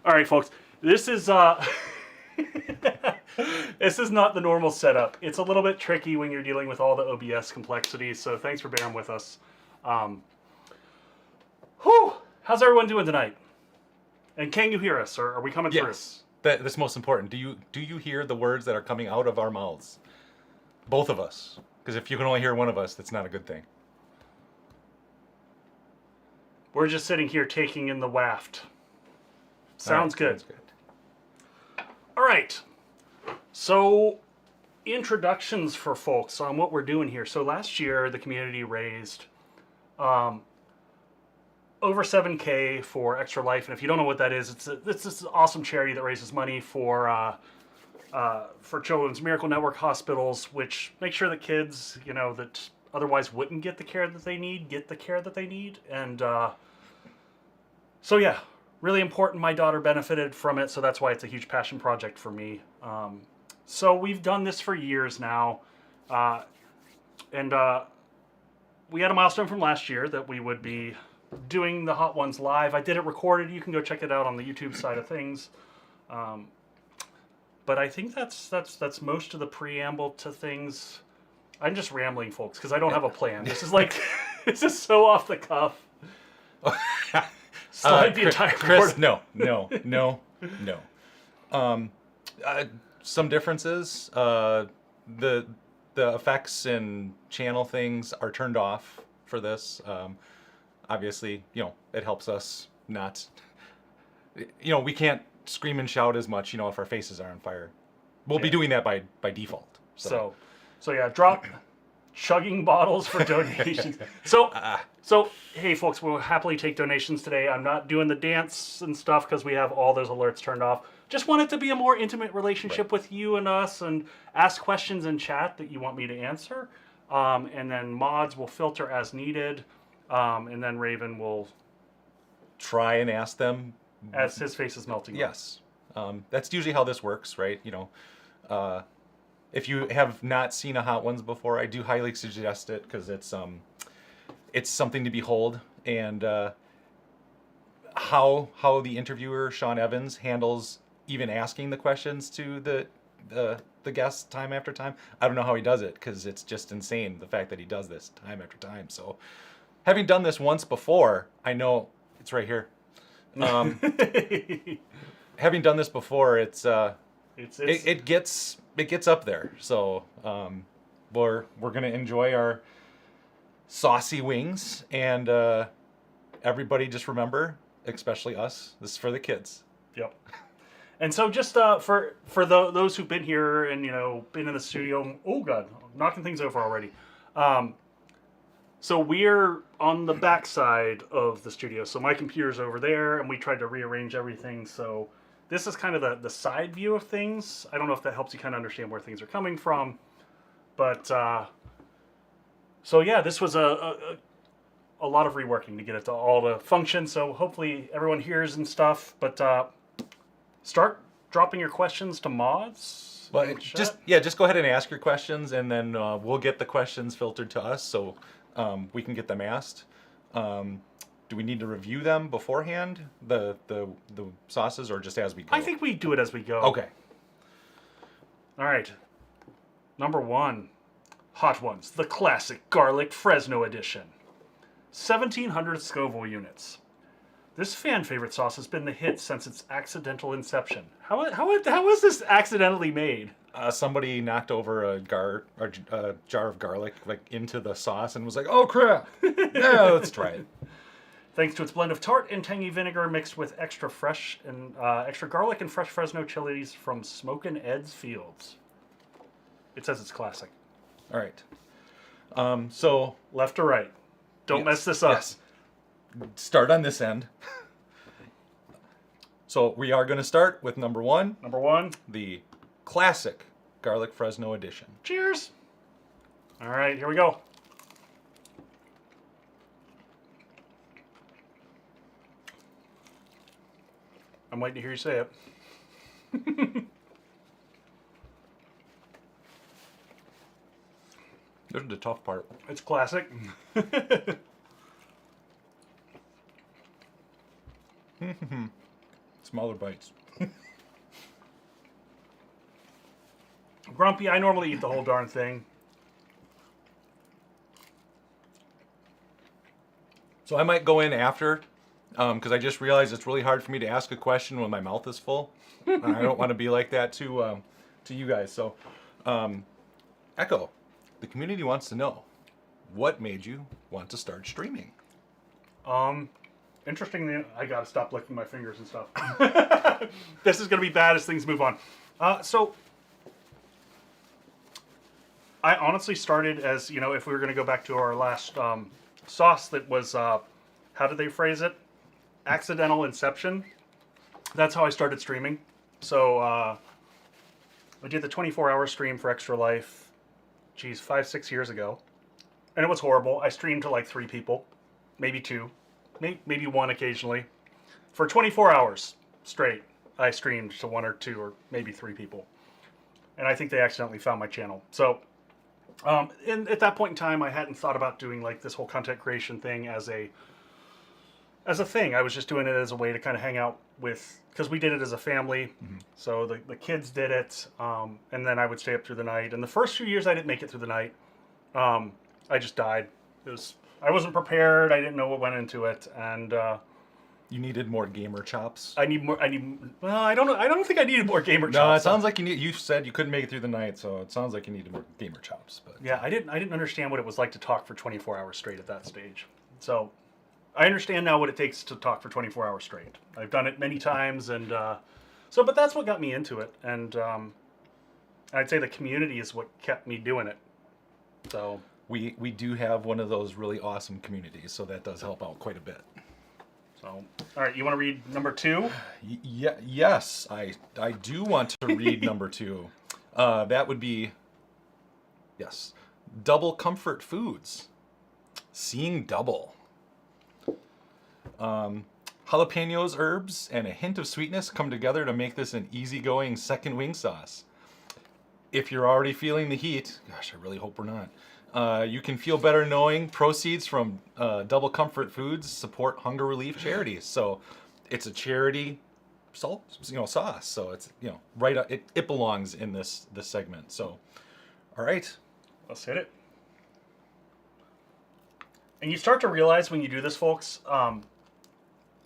All right, folks. This is this is not the normal setup. It's a little bit tricky when you're dealing with all the OBS complexities. So thanks for bearing with us. Whew! How's everyone doing tonight? And can you hear us, or are we coming through? Yes, that's most important. Do you hear the words that are coming out of our mouths? Both of us. Because if you can only hear one of us, that's not a good thing. We're just sitting here taking in the waft. Sounds good. Sounds good. All right. So, introductions for folks on what we're doing here. So last year, the community raised over $7,000 for ExtraLife, and if you don't know what that is, it's this awesome charity that raises money for Children's Miracle Network hospitals, which make sure that kids, that otherwise wouldn't get the care that they need, get the care that they need, and so yeah, really important. My daughter benefited from it, so that's why it's a huge passion project for me. So we've done this for years now, and we had a milestone from last year that we would be doing the Hot Ones live. I did it recorded. You can go check it out on the YouTube side of things. But I think that's most of the preamble to things. I'm just rambling, folks, because I don't have a plan. This is like, this is so off the cuff. Slide the entire Chris, board. no. Some differences. The effects and channel things are turned off for this. Obviously, it helps us not. We can't scream and shout as much, if our faces are on fire. We'll be doing that by default. So yeah, drop chugging bottles for donations. So hey, folks, we'll happily take donations today. I'm not doing the dance and stuff because we have all those alerts turned off. Just want it to be a more intimate relationship with you and us, and ask questions in chat that you want me to answer. And then mods will filter as needed, and then Raven will try and ask them as his face is melting. Yes. That's usually how this works, right? If you have not seen a Hot Ones before, I do highly suggest it because it's something to behold. And how the interviewer, Sean Evans, handles even asking the questions to the guests time after time. I don't know how he does it because it's just insane, the fact that he does this time after time. So having done this once before, I know it's right here. Having done this before, it gets up there. So we're gonna enjoy our saucy wings, and everybody just remember, especially us, this is for the kids. Yep. And so just for those who've been here and been in the studio, oh god, I'm knocking things over already. So we're on the back side of the studio. So my computer's over there, and we tried to rearrange everything. So this is kind of the side view of things. I don't know if that helps you kind of understand where things are coming from. But, so yeah, this was a lot of reworking to get it to all to function. So hopefully everyone hears and stuff. But start dropping your questions to mods. Well, just go ahead and ask your questions, and then we'll get the questions filtered to us. So we can get them asked. Do we need to review them beforehand, the sauces, or just as we go? I think we do it as we go. Okay. All right. Number 1, Hot Ones, the classic garlic Fresno edition. 1,700 Scoville units. This fan favorite sauce has been the hit since its accidental inception. How was this accidentally made? Somebody knocked over a jar of garlic into the sauce and was like, "Oh crap! Yeah, let's try it." Thanks to its blend of tart and tangy vinegar mixed with extra garlic and fresh Fresno chilies from Smokin' Ed's Fields. It says it's classic. All right. So left to right. Don't mess this up. Yes. Start on this end. So we are going to start with number 1. Number 1. The classic garlic Fresno edition. Cheers. All right, here we go. I'm waiting to hear you say it. This is the tough part. It's classic. smaller bites. Grumpy, I normally eat the whole darn thing. So I might go in after, because I just realized it's really hard for me to ask a question when my mouth is full. And I don't want to be like that to you guys. So, Echo, the community wants to know, what made you want to start streaming? Interestingly, I gotta stop licking my fingers and stuff. This is gonna be bad as things move on. So, I honestly started as, if we were gonna go back to our last sauce that was, how did they phrase it? Accidental inception. That's how I started streaming. So, I did the 24-hour stream for ExtraLife, 5-6 years ago. And it was horrible. I streamed to like 3 people, maybe 2. Maybe 1 occasionally. For 24 hours straight, I streamed to 1 or 2 or maybe 3 people. And I think they accidentally found my channel. So, and at that point in time, I hadn't thought about doing like this whole content creation thing as a thing. I was just doing it as a way to kind of hang out with, because we did it as a family. Mm-hmm. So the kids did it, and then I would stay up through the night. And the first few years, I didn't make it through the night. I just died. I wasn't prepared. I didn't know what went into it, and you needed more gamer chops. Well, I don't know. I don't think I needed more gamer chops. No, it sounds like you said you couldn't make it through the night, so it sounds like you needed more gamer chops. But yeah, I didn't understand what it was like to talk for 24 hours straight at that stage. So I understand now what it takes to talk for 24 hours straight. I've done it many times, and but that's what got me into it, and I'd say the community is what kept me doing it. So. We do have one of those really awesome communities, so that does help out quite a bit. So, all right, you want to read number 2? Yes, I do want to read number 2. That would be, yes, Double Comfort Foods. Seeing double. Jalapenos, herbs, and a hint of sweetness come together to make this an easygoing second wing sauce. If you're already feeling the heat, gosh, I really hope we're not. You can feel better knowing proceeds from Double Comfort Foods support hunger relief charities. So it's a charity sauce. So it's right. It belongs in this segment. So, all right, let's hit it. And you start to realize when you do this, folks,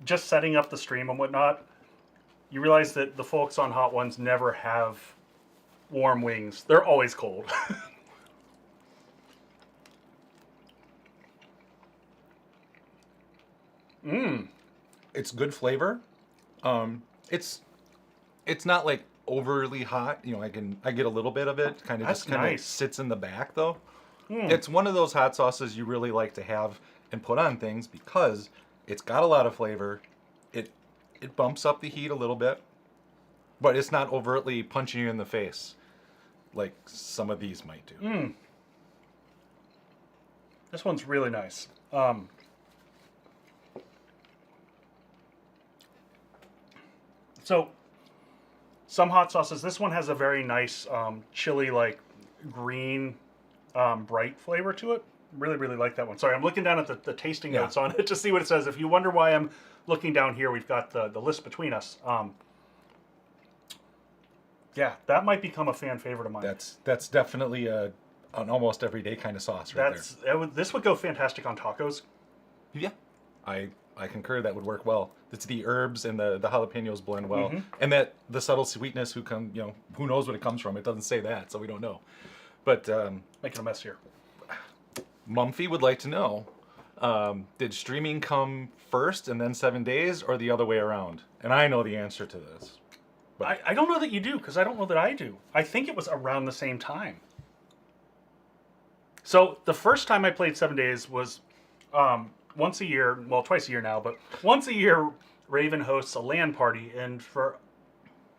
just setting up the stream and whatnot, you realize that the folks on Hot Ones never have warm wings. They're always cold. It's good flavor. It's not like overly hot. I get a little bit of it. Kind of just kind of sits in the back though. It's one of those hot sauces you really like to have and put on things because it's got a lot of flavor. It bumps up the heat a little bit, but it's not overtly punching you in the face like some of these might do. This one's really nice. So, some hot sauces, this one has a very nice chili, like green, bright flavor to it. Really, really like that one. Sorry, I'm looking down at the tasting notes on it to see what it says. If you wonder why I'm looking down here, we've got the list between us. Yeah, that might become a fan favorite of mine. That's definitely an almost everyday kind of sauce right there. This would go fantastic on tacos. Yeah, I concur. That would work well. It's the herbs and the jalapenos blend well, and that the subtle sweetness who knows what it comes from. It doesn't say that, so we don't know. But making a mess here. Mumphy would like to know: did streaming come first and then 7 days, or the other way around? And I know the answer to this. But I don't know that you do, because I don't know that I do. I think it was around the same time. So the first time I played 7 days was once a year, well, twice a year now, but once a year, Raven hosts a LAN party. And for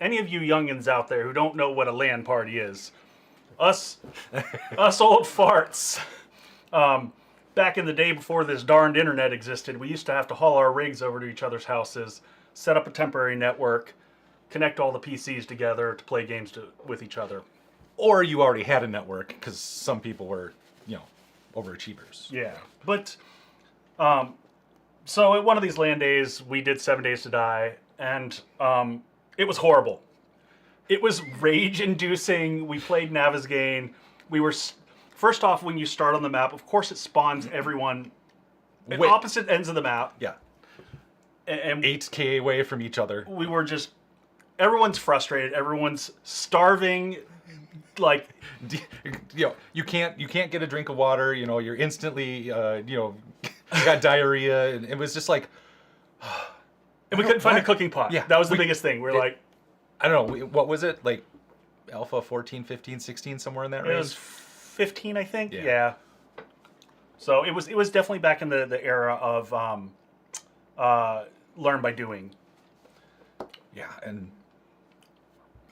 any of you youngins out there who don't know what a LAN party is, us old farts, back in the day before this darned internet existed, we used to have to haul our rigs over to each other's houses, set up a temporary network, connect all the PCs together to play games with each other. Or you already had a network, because some people were, overachievers. Yeah, but so at one of these LAN days, we did 7 Days to Die, and it was horrible. It was rage-inducing. We played Navezgane. We were first off, when you start on the map, of course, it spawns everyone at Wait. opposite ends of the map. Yeah. And 8K away from each other. we were just everyone's frustrated. Everyone's starving. Like You can't get a drink of water. You're instantly you got diarrhea, and it was just like. And we couldn't find a cooking pot. Yeah, That was the biggest thing. We're like, I don't know, what was it, like alpha 14, 15, 16, somewhere in that it range? was 15, I think. Yeah. Yeah. So it was definitely back in the era of learn by doing. Yeah, and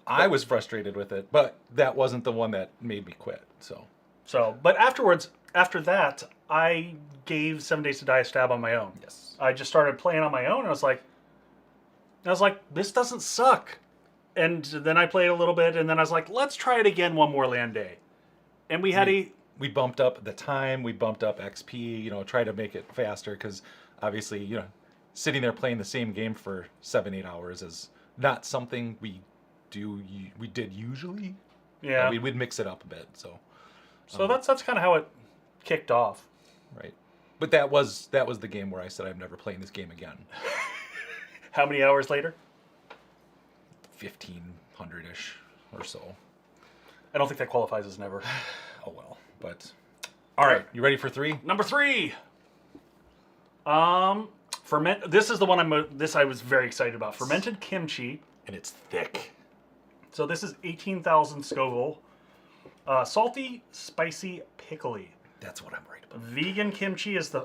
I was frustrated with it, but that wasn't the one that made me quit. So, But afterwards, after that, I gave 7 Days to Die a stab on my own. yes. I just started playing on my own, and I was like, this doesn't suck. And then I played a little bit, and then I was like, let's try it again one more land day. And we had We bumped up the time, we bumped up XP, try to make it faster, because obviously, sitting there playing the same game for 7-8 hours is not something we did usually. Yeah. We'd mix it up a bit, so. So that's kind of how it kicked off. Right. But that was the game where I said I'm never playing this game again. How many hours later? 1,500-ish or so. I don't think that qualifies as never. Oh well. But all right, you ready for 3? Number 3. Ferment. This is the one I was very excited about. Fermented kimchi. And it's thick. So this is 18,000 Scoville. Salty, spicy, pickly. That's what I'm worried about. Vegan kimchi is I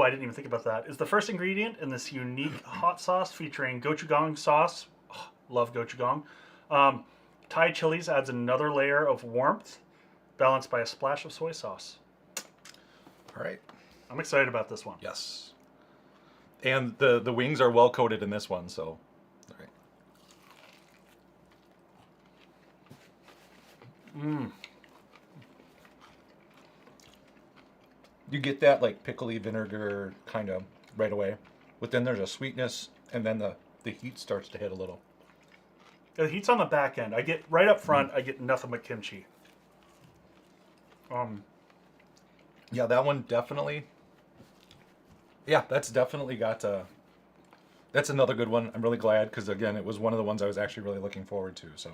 didn't even think about that. Is the first ingredient in this unique hot sauce featuring gochujang sauce. Oh, love gochujang. Thai chilies adds another layer of warmth, balanced by a splash of soy sauce. All right. I'm excited about this one. Yes. And the wings are well coated in this one, so all right. You get that like pickly vinegar kind of right away, but then there's a sweetness, and then the heat starts to hit a little. The heat's on the back end. I get right up front. I get nothing but kimchi. Yeah, that one definitely. Yeah, that's definitely got. That's another good one. I'm really glad because again, it was one of the ones I was actually really looking forward to. So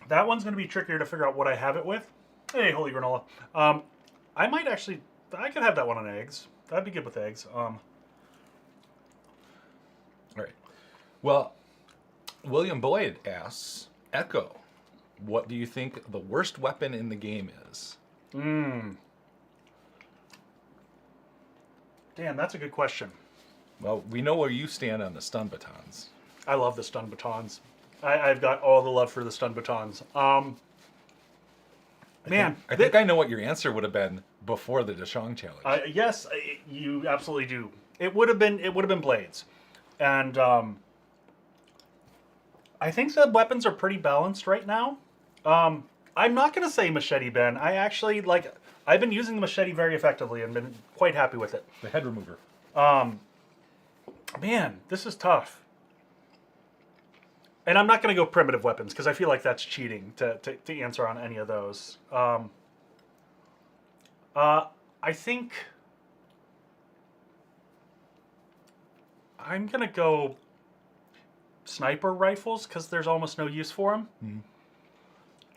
That one's going to be trickier to figure out what I have it with. Hey, holy granola. I could have that one on eggs. That'd be good with eggs. all right. Well, William Boyd asks, Echo, what do you think the worst weapon in the game is? Damn, that's a good question. Well, we know where you stand on the stun batons. I love the stun batons. I've got all the love for the stun batons. Man, I think I know what your answer would have been before the Deshong challenge. yes, you absolutely do. It would have been blades, and I think the weapons are pretty balanced right now. I'm not going to say machete, Ben. I actually like. I've been using the machete very effectively and been quite happy with it. The head remover. Man, this is tough. And I'm not going to go primitive weapons because I feel like that's cheating to answer on any of those. I think I'm going to go sniper rifles because there's almost no use for them.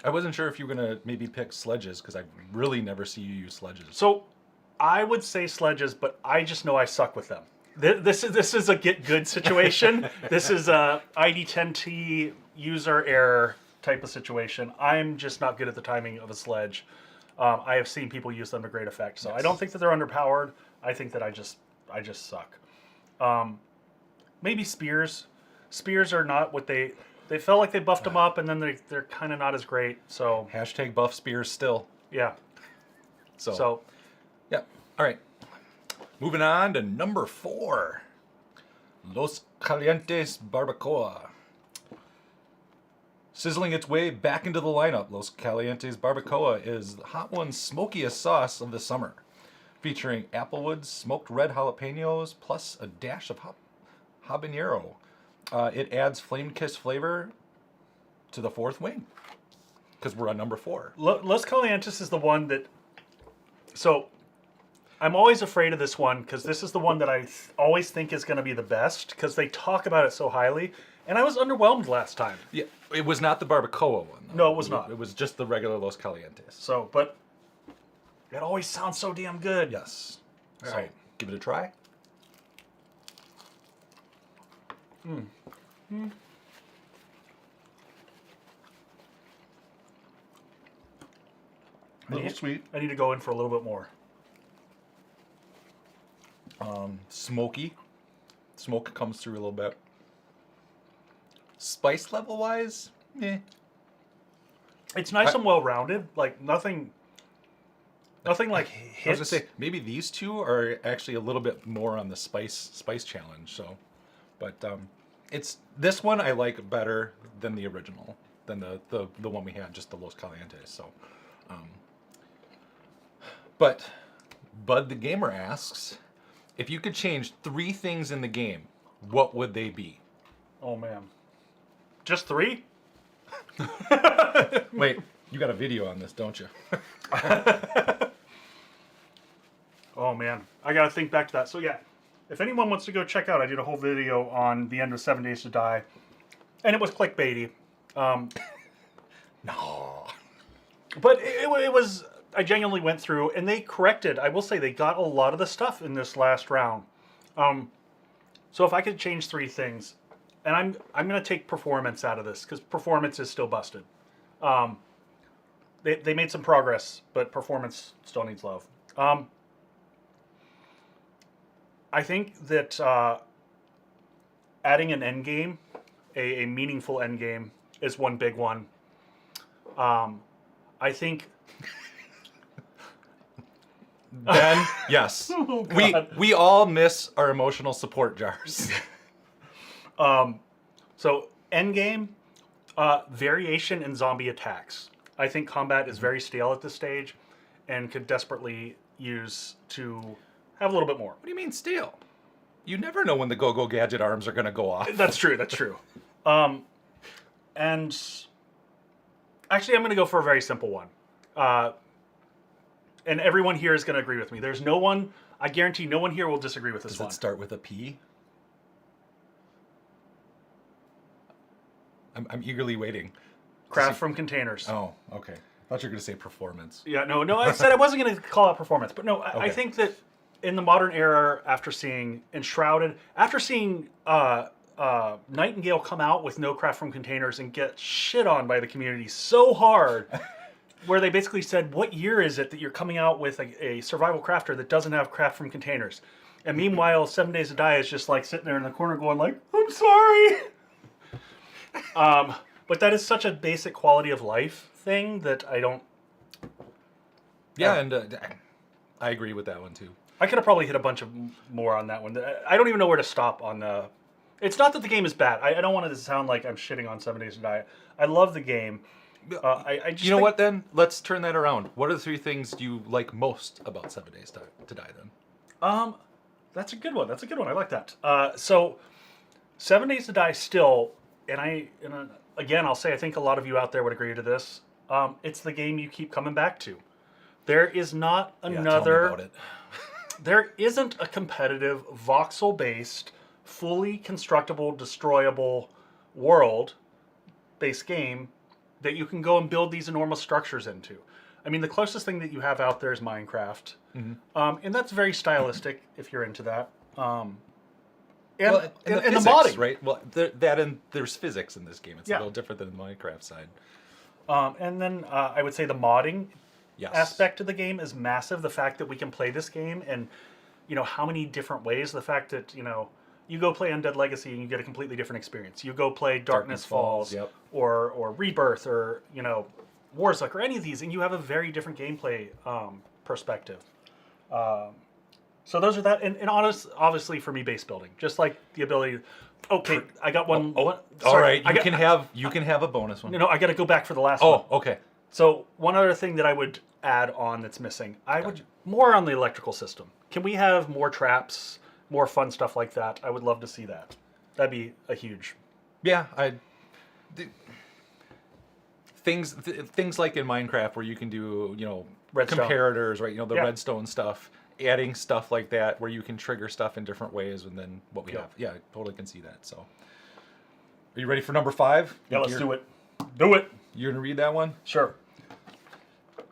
I wasn't sure if you were going to maybe pick sledges because I really never see you use sledges. So I would say sledges, but I just know I suck with them. This is a get good situation. This is a ID10T user error type of situation. I'm just not good at the timing of a sledge. I have seen people use them to great effect, so yes. I don't think that they're underpowered. I think that I just suck. Maybe spears. Spears are not what they felt like they buffed them up, and then they're kind of not as great. So hashtag buff spears still. Yeah. So yeah. All right. Moving on to number 4, Los Calientes Barbacoa. Sizzling its way back into the lineup, Los Calientes Barbacoa is Hot One's smokiest sauce of the summer, featuring applewood, smoked red jalapenos, plus a dash of habanero. It adds flame kiss flavor to the fourth wing because we're on number 4. Los Calientes is the one that. So, I'm always afraid of this one because this is the one that I always think is going to be the best because they talk about it so highly, and I was underwhelmed last time. Yeah, it was not the barbacoa one. Though. No, it was not. It was just the regular Los Calientes. So, but it always sounds so damn good. Yes. All So, right. give it a try. A little sweet. I need to go in for a little bit more. Smoky. Smoke comes through a little bit. Spice level wise, It's nice and well rounded. Like nothing like hits. I was gonna say maybe these two are actually a little bit more on the spice challenge. So, but it's this one I like better than the original, than the one we had, just the Los Calientes. So, but Bud the Gamer asks, if you could change 3 things in the game, what would they be? Oh man, just 3? Wait, you got a video on this, don't you? Oh man, I gotta think back to that. So yeah, if anyone wants to go check out, I did a whole video on the end of 7 Days to Die, and it was clickbaity. No. But it was, I genuinely went through, and they corrected. I will say they got a lot of the stuff in this last round. So if I could change 3 things, and I'm going to take performance out of this because performance is still busted. They made some progress, but performance still needs love. I think that adding an end game, a meaningful end game, is one big one. I think. Ben, yes. Oh, we all miss our emotional support jars. So end game, variation in zombie attacks. I think combat is very stale at this stage, and could desperately use to have a little bit more. What do you mean stale? You never know when the go-go gadget arms are going to go off. That's true. That's true. And actually, I'm going to go for a very simple one. And everyone here is going to agree with me. There's no one, I guarantee no one here will disagree with this one. Does it start with a P? I'm eagerly waiting. Craft from containers. Oh, okay. I thought you were going to say performance. Yeah, no, I said I wasn't going to call out performance. But no, I Okay. think that in the modern era, after seeing Enshrouded, after seeing Nightingale come out with no craft from containers and get shit on by the community so hard, where they basically said, what year is it that you're coming out with a survival crafter that doesn't have craft from containers? And meanwhile, 7 Days to Die is just like sitting there in the corner going like, I'm sorry. But that is such a basic quality of life thing that I don't... Yeah, and I agree with that one too. I could have probably hit a bunch of more on that one. I don't even know where to stop on the... It's not that the game is bad. I don't want it to sound like I'm shitting on 7 Days to Die. I love the game. I just You know what then? Let's turn that around. What are the 3 things you like most about 7 Days to Die then? That's a good one. That's a good one. I like that. So 7 Days to Die still, again, I'll say I think a lot of you out there would agree to this. It's the game you keep coming back to. There is not another... Yeah, tell me about it. There isn't a competitive voxel-based, fully constructible, destroyable world-based game that you can go and build these enormous structures into. I mean, the closest thing that you have out there is Minecraft. Mm-hmm. And that's very stylistic if you're into that. And The physics, modding. right? Well, there's physics in this game. It's a little different than the Minecraft side. And then I would say the modding Yes. aspect of the game is massive. The fact that we can play this game and, how many different ways. The fact that, you go play Undead Legacy and you get a completely different experience. You go play Darkness Falls yep. or Rebirth or, Warzuk or any of these, and you have a very different gameplay perspective. So those are that. And obviously for me, base building. Just like the ability... Okay, I got one... All right, you can have a bonus one. No, I got to go back for the last one. Oh, okay. So one other thing that I would add on that's missing, I would more on the electrical system. Can we have more traps, more fun stuff like that? I would love to see that. That'd be a huge. Yeah, th- things like in Minecraft where you can do, Redstone. comparators, right? The Yeah. redstone stuff, adding stuff like that where you can trigger stuff in different ways than what we Yeah. have. Yeah, I totally can see that. So, are you ready for number 5? Yeah, let's do it. Do it. You're gonna read that one? Sure.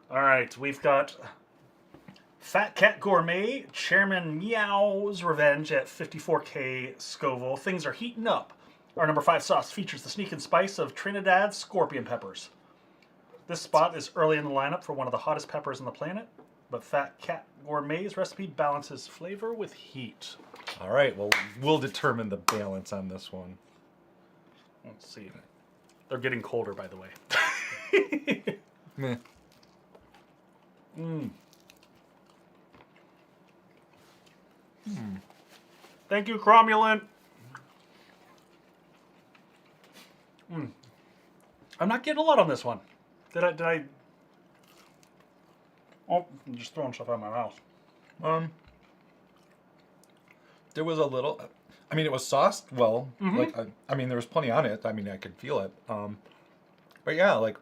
All right, we've got Fat Cat Gourmet, Chairman Meow's Revenge at 54K Scoville. Things are heating up. Our number 5 sauce features the sneak and spice of Trinidad scorpion peppers. This spot is early in the lineup for one of the hottest peppers on the planet, but Fat Cat Gourmet's recipe balances flavor with heat. All right. Well, we'll determine the balance on this one. Let's see. They're getting colder, by the way. Meh. Thank you, Cromulent. I'm not getting a lot on this one. Did I? Oh, I'm just throwing stuff out of my mouth. There was a little. I mean, it was sauced well. Mm-hmm. Like, I mean, there was plenty on it. I mean, I could feel it. But yeah, like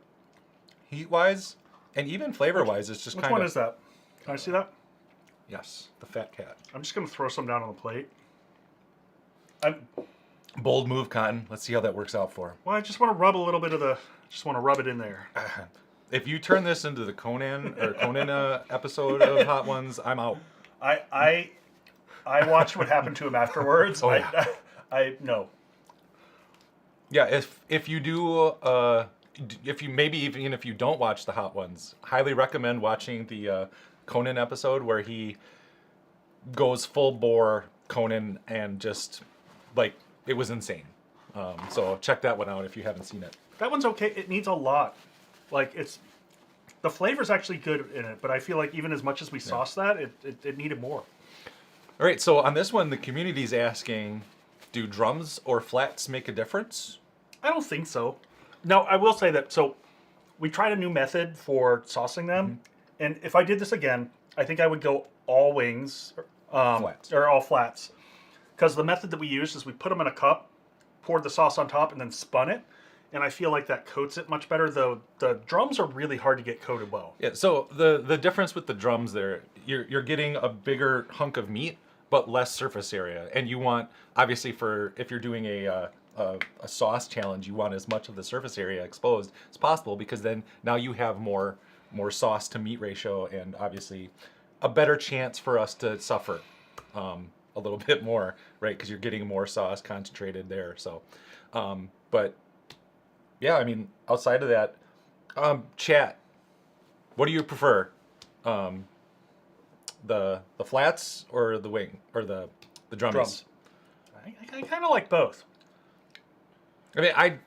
heat-wise and even flavor-wise, it's just Which kind of. one is that? Can I see that? Yes, the Fat Cat. I'm just gonna throw some down on the plate. Bold move, Cotton. Let's see how that works out for. Well, I just want to rub a little bit of the. Just want to rub it in there. If you turn this into the Conan episode of Hot Ones, I'm out. I watched what happened to him afterwards. Oh, yeah. I no. Yeah, if you do, if you maybe even if you don't watch the Hot Ones, highly recommend watching the Conan episode where he goes full bore Conan and just like it was insane. So check that one out if you haven't seen it. That one's okay. It needs a lot. Like the flavor's actually good in it, but I feel like even as much as we sauce that, it needed more. All right, so on this one, the community's asking, do drums or flats make a difference? I don't think so. No, I will say that. So we tried a new method for saucing them, and if I did this again, I think I would go all wings Flats. or all flats, because the method that we used is we put them in a cup, poured the sauce on top, and then spun it. And I feel like that coats it much better. Though the drums are really hard to get coated well. Yeah. So the difference with the drums there, you're getting a bigger hunk of meat, but less surface area. And you want obviously if you're doing a sauce challenge, you want as much of the surface area exposed as possible because then now you have more sauce to meat ratio and obviously a better chance for us to suffer a little bit more, right? Because you're getting more sauce concentrated there. So, but. Yeah, I mean, outside of that, chat. What do you prefer, the flats or the wing or the drummies? Drums. I kind of like both. I mean, I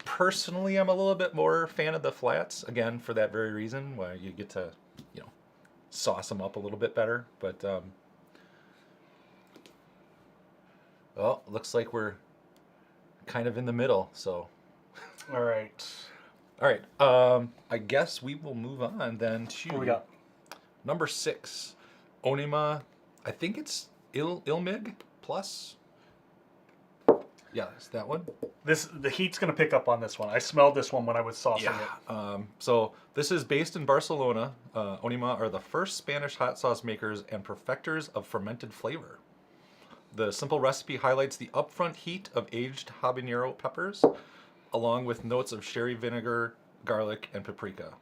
personally am a little bit more fan of the flats. Again, for that very reason, where you get to, sauce them up a little bit better. But well, looks like we're kind of in the middle. So. All right. All right. I guess we will move on then to What we got? number 6, Onima. I think it's Ilmig Plus. Yeah, it's that one. The heat's gonna pick up on this one. I smelled this one when I was saucing it. So this is based in Barcelona. Onima are the first Spanish hot sauce makers and perfecters of fermented flavor. The simple recipe highlights the upfront heat of aged habanero peppers, along with notes of sherry vinegar, garlic, and paprika.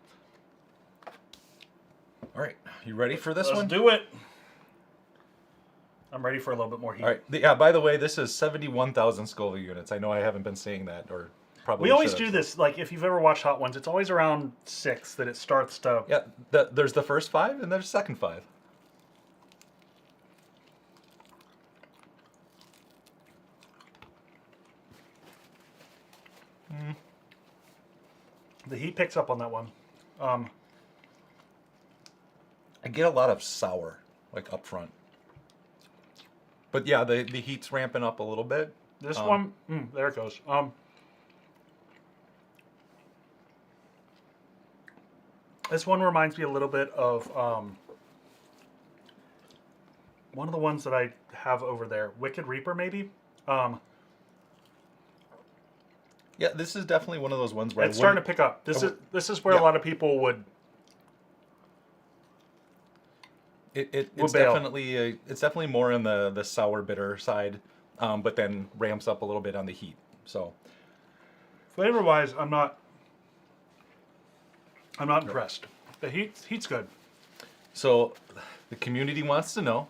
All right, you ready for this one? Let's do it. I'm ready for a little bit more heat. All right. Yeah. By the way, this is 71,000 Scoville units. I know I haven't been saying that, or probably. We always should have. do this. Like if you've ever watched Hot Ones, it's always around 6 that it starts to. Yeah. There's the first 5, and there's the second 5. The heat picks up on that one. I get a lot of sour, like up front. But yeah, the heat's ramping up a little bit. This one, there it goes. This one reminds me a little bit of one of the ones that I have over there, Wicked Reaper, maybe. Yeah, this is definitely one of those ones where It's starting to pick up. This is where a lot of people would. It's bail. definitely it's definitely more on the sour bitter side, but then ramps up a little bit on the heat. So Flavor wise, I'm not impressed. The heat's good. so the community wants to know,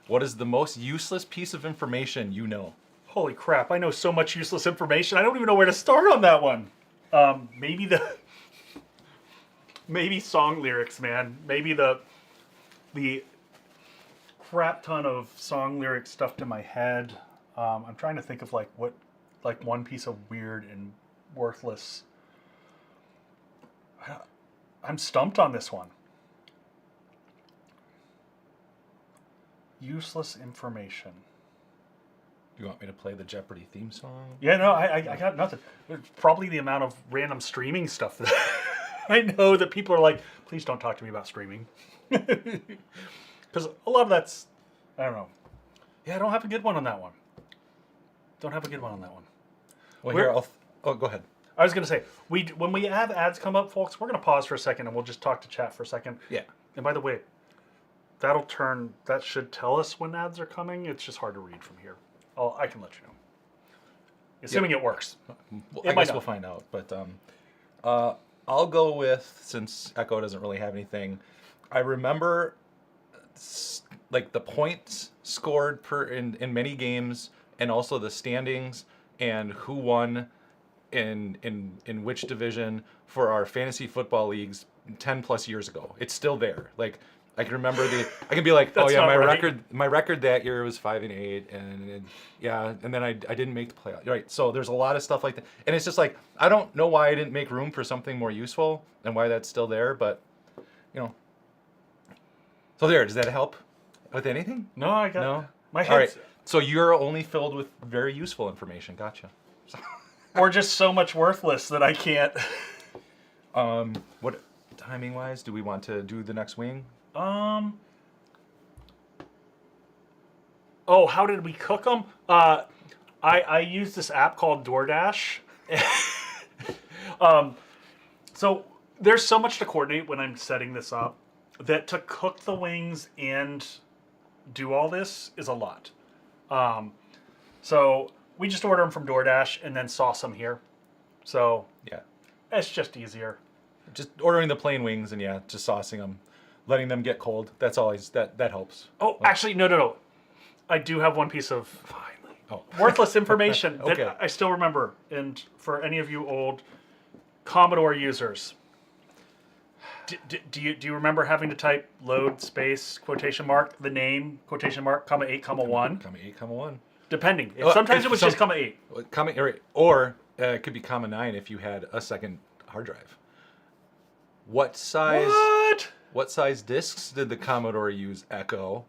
what is the most useless piece of information you know? Holy crap! I know so much useless information. I don't even know where to start on that one. Maybe song lyrics, man. Maybe the crap ton of song lyrics stuffed in my head. I'm trying to think of like one piece of weird and worthless. I'm stumped on this one. Useless information. You want me to play the Jeopardy theme song? Yeah, no, I got nothing. It's probably the amount of random streaming stuff that I know that people are like, please don't talk to me about streaming. Because a lot of that's, I don't know. Yeah, I don't have a good one on that one. Well, here oh, go ahead. I was going to say, when we have ads come up, folks, we're going to pause for a second and we'll just talk to chat for a second. Yeah. And by the way, that should tell us when ads are coming. It's just hard to read from here. I can let you know. Assuming it works. Well, I guess we'll find out. But I'll go with, since Echo doesn't really have anything, I remember like the points scored in many games, and also the standings and who won in which division for our fantasy football leagues 10 plus years ago. It's still there. Like I can remember I can be like, oh yeah, my record that year was 5-8, and yeah, and then I didn't make the playoff. Right. So there's a lot of stuff like that, and it's just like I don't know why I didn't make room for something more useful and why that's still there, but you know. So there, does that help with anything? No, I got no. My head's, all right. So you're only filled with very useful information. Gotcha. or just so much worthless that I can't. What timing wise do we want to do the next wing? Oh, how did we cook them? I use this app called DoorDash. So there's so much to coordinate when I'm setting this up that to cook the wings and do all this is a lot. So we just order them from DoorDash and then sauce them here. So yeah, it's just easier. Just ordering the plain wings and yeah, just saucing them, letting them get cold. That's always that helps. Oh, actually, no. I do have one piece of worthless information Okay. that I still remember. And for any of you old Commodore users, do you remember having to type load space quotation mark the name quotation mark comma 8 comma 1? Comma 8 comma 1. Depending. Sometimes it was just comma 8. Or it could be comma 9 if you had a second hard drive. What size discs did the Commodore use, Echo?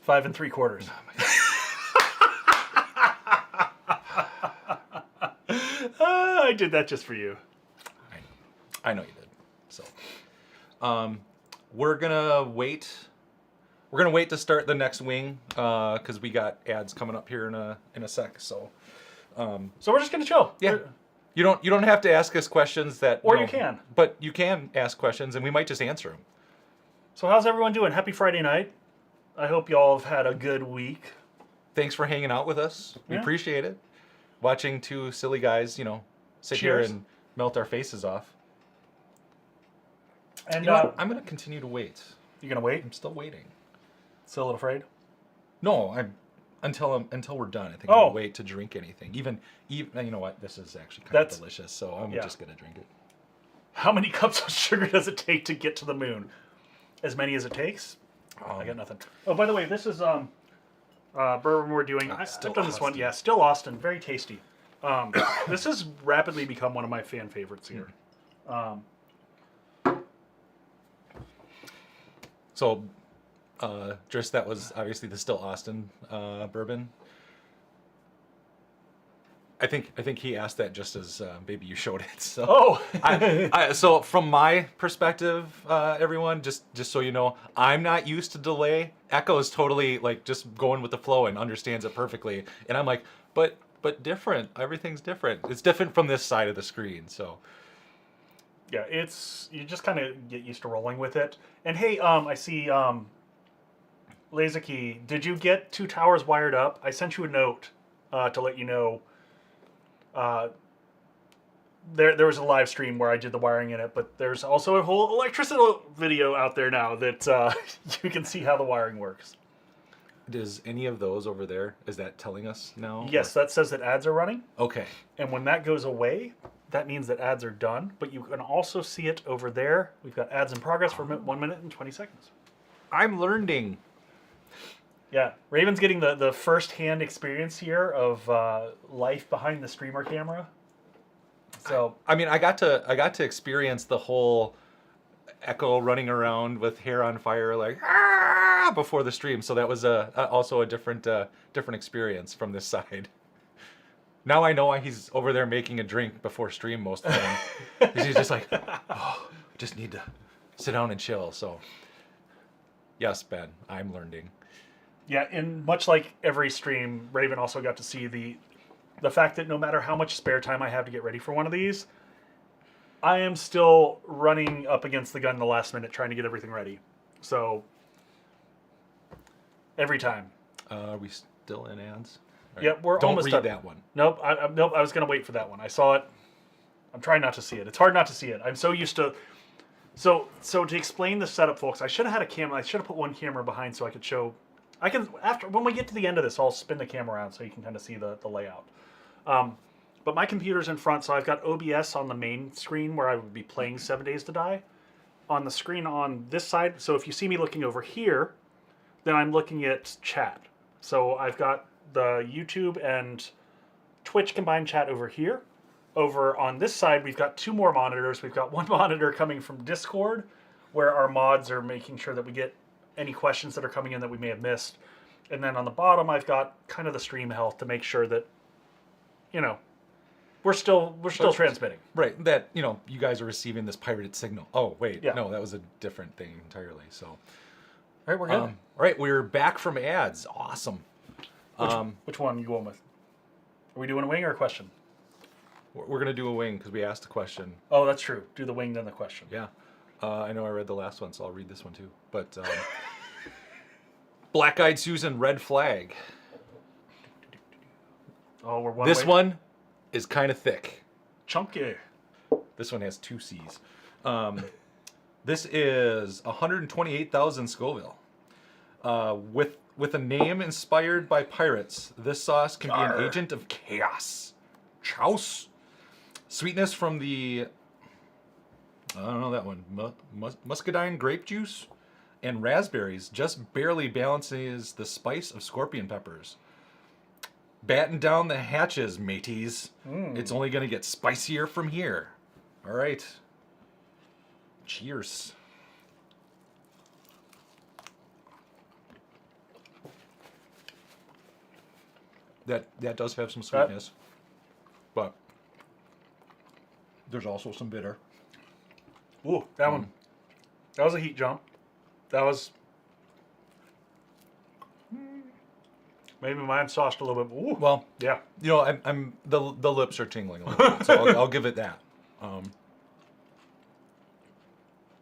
5 3/4. I did that just for you. I know you did. So, we're gonna wait. We're gonna wait to start the next wing because we got ads coming up here in a sec. So, So we're just gonna chill. yeah. You don't have to ask us questions that. Or you can. But you can ask questions, and we might just answer them. So how's everyone doing? Happy Friday night. I hope y'all have had a good week. Thanks for hanging out with us. We Yeah. appreciate it. Watching two silly guys, sit here Cheers. and melt our faces off. And You know what? I'm gonna continue to wait. you gonna wait? I'm still waiting. Still a little afraid? No, until we're done. I think I'm Oh. gonna wait to drink anything. Even you know what? This is actually kind of delicious, so I'm just gonna drink it. How many cups of sugar does it take to get to the moon? As many as it takes? I got nothing. Oh, by the way, this is bourbon we're doing. I've done this one. Austin. Yeah, still Austin. Very tasty. This has rapidly become one of my fan favorites here. So, Driss, that was obviously the Still Austin bourbon. I think he asked that just as maybe you showed it. So, so from my perspective, everyone, just so you know, I'm not used to delay. Echo is totally like just going with the flow and understands it perfectly, and I'm like, but but different. Everything's different. It's different from this side of the screen. So Yeah, you just kind of get used to rolling with it. And hey, I see Laserkey, did you get 2 towers wired up? I sent you a note to let you know. There was a live stream where I did the wiring in it, but there's also a whole electricity video out there now that you can see how the wiring works. does any of those over there, is that telling us now? Yes, that says that ads are running. Okay. And when that goes away, that means that ads are done. But you can also see it over there. We've got ads in progress for 1 minute and 20 seconds. I'm learning. Yeah, Raven's getting the first-hand experience here of life behind the streamer camera. So I mean, I got to experience the whole Echo running around with hair on fire, like before the stream. So that was also a different experience from this side. Now I know why he's over there making a drink before stream most of the time. He's just like, oh, just need to sit down and chill. So yes, Ben, I'm learning. yeah, and much like every stream, Raven also got to see the fact that no matter how much spare time I have to get ready for one of these, I am still running up against the gun the last minute trying to get everything ready. So every time. Are we still in ads? All right. Yep, we're Don't almost read done. that one. Nope, nope. I was gonna wait for that one. I saw it. I'm trying not to see it. It's hard not to see it. I'm so used to. So to explain the setup, folks, I should have had a camera. I should have put one camera behind so I could show. I can when we get to the end of this, I'll spin the camera around so you can kind of see the layout. But my computer's in front, so I've got OBS on the main screen where I would be playing 7 Days to Die. On the screen on this side, so if you see me looking over here, then I'm looking at chat. So I've got the YouTube and Twitch combined chat over here. Over on this side, we've got 2 more monitors. We've got one monitor coming from Discord, where our mods are making sure that we get any questions that are coming in that we may have missed. And then on the bottom, I've got kind of the stream health to make sure that, you know, we're still transmitting. Right, that, you know, you guys are receiving this pirated signal. Oh, wait, Yeah. no, that was a different thing entirely. So, All right, we're good. all right, we're back from ads. Awesome. Which one you going with? Are we doing a wing or a question? We're going to do a wing because we asked a question. Oh, that's true. Do the wing, then the question. Yeah. I know I read the last one, so I'll read this one too. But Black Eyed Susan, red flag. Oh, we're one This way. one is kind of thick. Chunky. This one has 2 C's. This is 128,000 Scoville. With a name inspired by pirates, this sauce can be an agent of chaos. Chouse. Sweetness from the, I don't know that one, muscadine grape juice and raspberries just barely balances the spice of scorpion peppers. Batten down the hatches, mateys. It's only going to get spicier from here. All right. Cheers. That does have some sweetness, but there's also some bitter. Ooh, that one. That was a heat jump. That was. Maybe mine sauced a little bit. Ooh. Well, Yeah. you know, I'm the lips are tingling a little bit, so I'll give it that.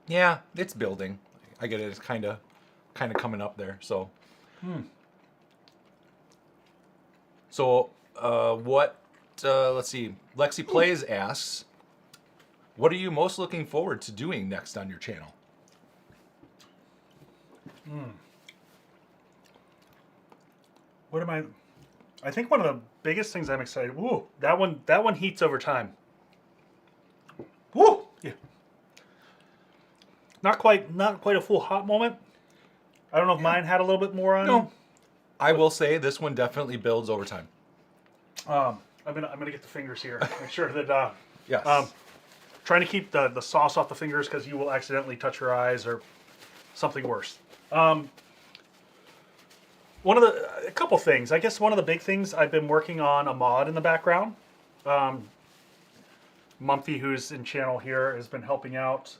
Yeah, it's building. I get it. It's kind of coming up there. So, so what? Let's see. Lexi Plays asks, "What are you most looking forward to doing next on your channel?" What am I? I think one of the biggest things I'm excited. Ooh, that one heats over time. Woo! Yeah. Not quite a full hot moment. I don't know if mine had a little bit more on. No, I will say this one definitely builds over time. I'm gonna get the fingers here. Make sure that Yes. trying to keep the sauce off the fingers because you will accidentally touch your eyes or something worse. A couple things. I guess one of the big things, I've been working on a mod in the background. Mumphy, who's in channel here, has been helping out.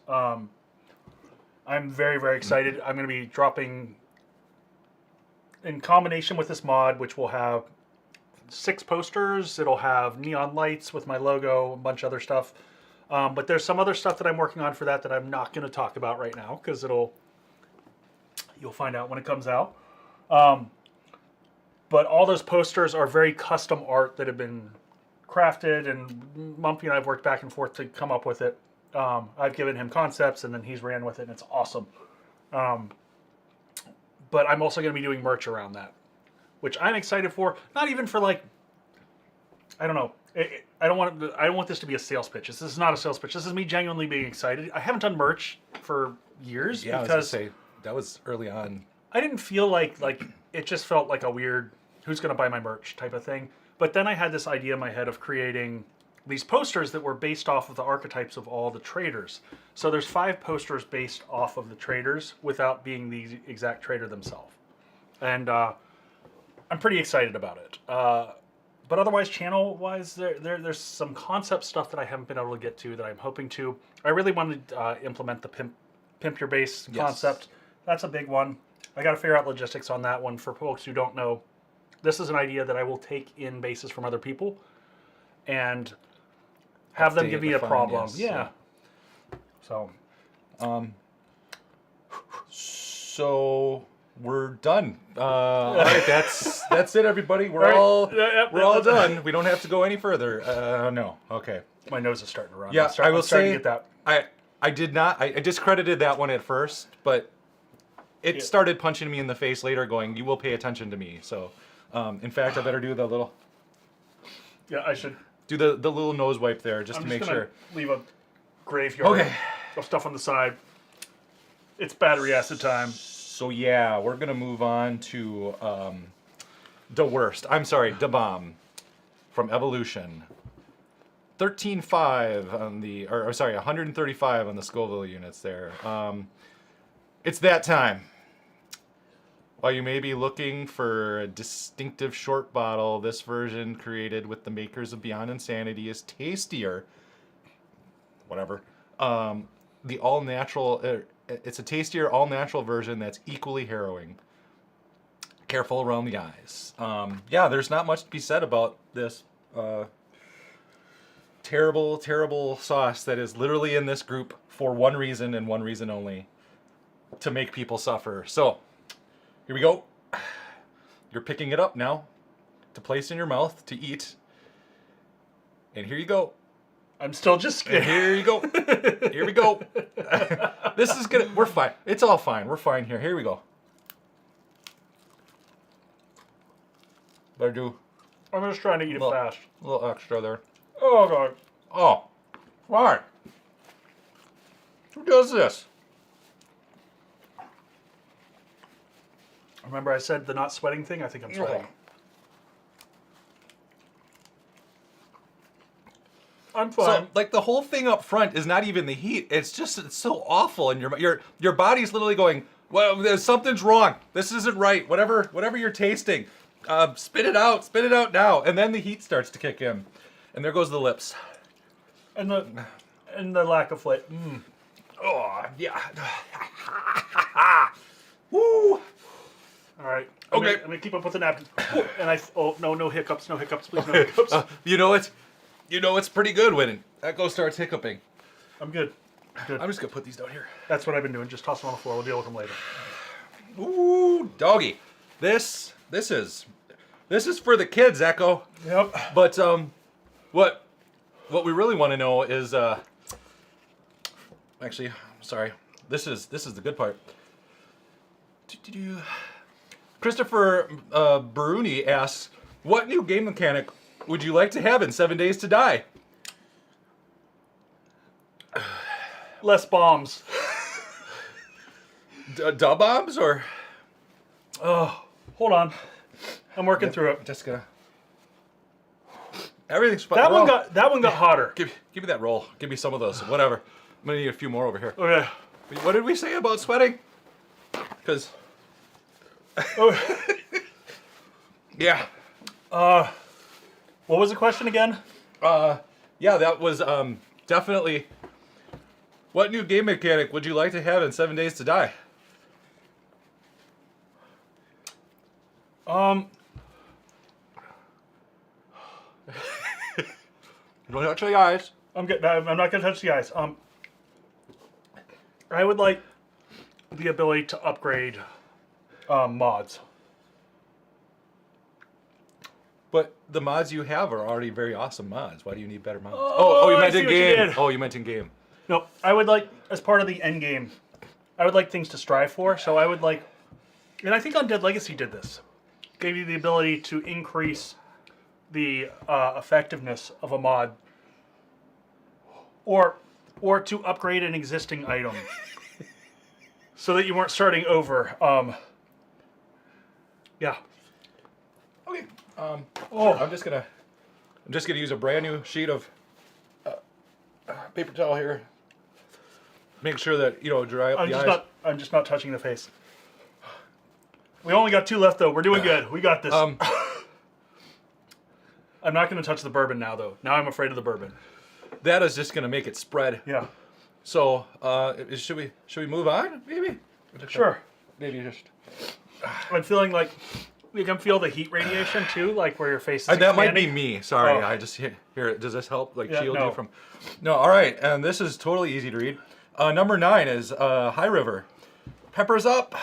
I'm very, very excited. I'm going to be dropping, in combination with this mod, which will have 6 posters. It'll have neon lights with my logo, a bunch of other stuff. But there's some other stuff that I'm working on for that I'm not going to talk about right now because you'll find out when it comes out. But all those posters are very custom art that have been crafted, and Mumpy and I have worked back and forth to come up with it. I've given him concepts, and then he's ran with it, and it's awesome. But I'm also going to be doing merch around that, which I'm excited for. Not even for like, I don't know. I don't want this to be a sales pitch. This is not a sales pitch. This is me genuinely being excited. I haven't done merch for years Yeah, because I was gonna say that was early on. I didn't feel like it just felt like a weird who's going to buy my merch type of thing. But then I had this idea in my head of creating these posters that were based off of the archetypes of all the traders. So there's 5 posters based off of the traders without being the exact trader themselves. And I'm pretty excited about it. But otherwise, channel-wise, there's some concept stuff that I haven't been able to get to that I'm hoping to. I really wanted to implement the pimp your base concept. That's a big one. I got to figure out logistics on that one. For folks who don't know, this is an idea that I will take in bases from other people and have them give me a problem. Yes. So, so we're done. All right, that's it, everybody. We're Right. all Yep, we're all done. We don't have to go any further. No. Okay. my nose is starting to run. Yeah, I will I'm starting say to get that. I did not. I discredited that one at first, but it started punching me in the face later, going, "You will pay attention to me." So, in fact, I better do the little. Yeah, I should. Do the little nose wipe there just I'm to just make gonna sure. leave a graveyard Okay. of stuff on the side. It's battery acid time. So yeah, we're gonna move on to the worst. I'm sorry, the bomb from Evolution. 13.5 on the, or sorry, 135 on the Scoville units there. It's that time. While you may be looking for a distinctive short bottle, this version created with the makers of Beyond Insanity is tastier. Whatever. The all-natural, it's a tastier all-natural version that's equally harrowing. Careful around the eyes. Yeah, there's not much to be said about this terrible, terrible sauce that is literally in this group for one reason and one reason only. To make people suffer. So, here we go. You're picking it up now to place in your mouth to eat. And here you go. I'm still just And here you go. Here we go. This is gonna. We're fine. It's all fine. We're fine here. Here we go. Better do I'm just trying to eat it fast. a little extra there. Oh god. Oh, why? Who does this? Remember I said the not sweating thing? I think I'm sweating. I'm fine. So, like, the whole thing up front is not even the heat. It's just, it's so awful, and your body's literally going, well, there's something's wrong. This isn't right. Whatever you're tasting, spit it out now. And then the heat starts to kick in, and there goes the lips. and the lack of flavor. Oh yeah. Woo. All right. Okay. I'm gonna keep up with the napkins. And no hiccups, please, no hiccups. You know it's pretty good when Echo starts hiccuping. I'm good. I'm just gonna put these down here. That's what I've been doing. Just toss them on the floor. We'll deal with them later. Ooh, doggy. This is for the kids, Echo. Yep. But what we really want to know is actually, sorry. This is the good part. Christopher Baruni asks, "What new game mechanic would you like to have in 7 Days to Die?" Less bombs. Da bombs or? Oh, hold on. I'm working through it. Just gonna. Everything's fine. That one got hotter. Give me that roll. Give me some of those. Whatever. I'm gonna need a few more over here. Okay. What did we say about sweating? Because. Oh. Yeah. What was the question again? Yeah, that was definitely. What new game mechanic would you like to have in 7 Days to Die? Don't touch the eyes. I'm not gonna touch the ice. I would like the ability to upgrade mods. But the mods you have are already very awesome mods. Why do you need better mods? Oh, you I meant see in what you game. did. Oh, you meant in game. No, I would like, as part of the end game, I would like things to strive for. So I would like, and I think Undead Legacy did this, gave you the ability to increase the effectiveness of a mod, or to upgrade an existing item, so that you weren't starting over. Yeah. Okay. Oh. Sure, I'm just gonna use a brand new sheet of paper towel here. Make sure that dry up the eyes. I'm just not touching the face. We only got 2 left though. We're doing good. We got this. I'm not going to touch the bourbon now though. Now I'm afraid of the bourbon. That is just gonna make it spread. Yeah. So, should we move on? Maybe. Sure. Maybe just. I'm feeling like you can feel the heat radiation too, like where your face is That might expanding. be me. Sorry, Oh. I just here. Does this help? Like Yeah, shield no. you from? No. All right, and this is totally easy to read. Number 9 is High River. Peppers up.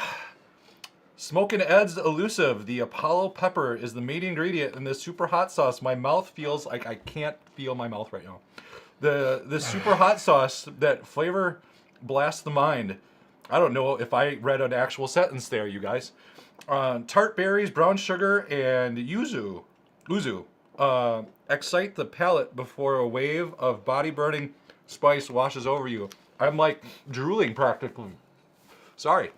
Smokin' Ed's elusive. The Apollo pepper is the main ingredient in this super hot sauce. My mouth feels like I can't feel my mouth right now. The super hot sauce, that flavor blasts the mind. I don't know if I read an actual sentence there, you guys. Tart berries, brown sugar, and uzu excite the palate before a wave of body-burning spice washes over you. I'm like drooling practically. Sorry.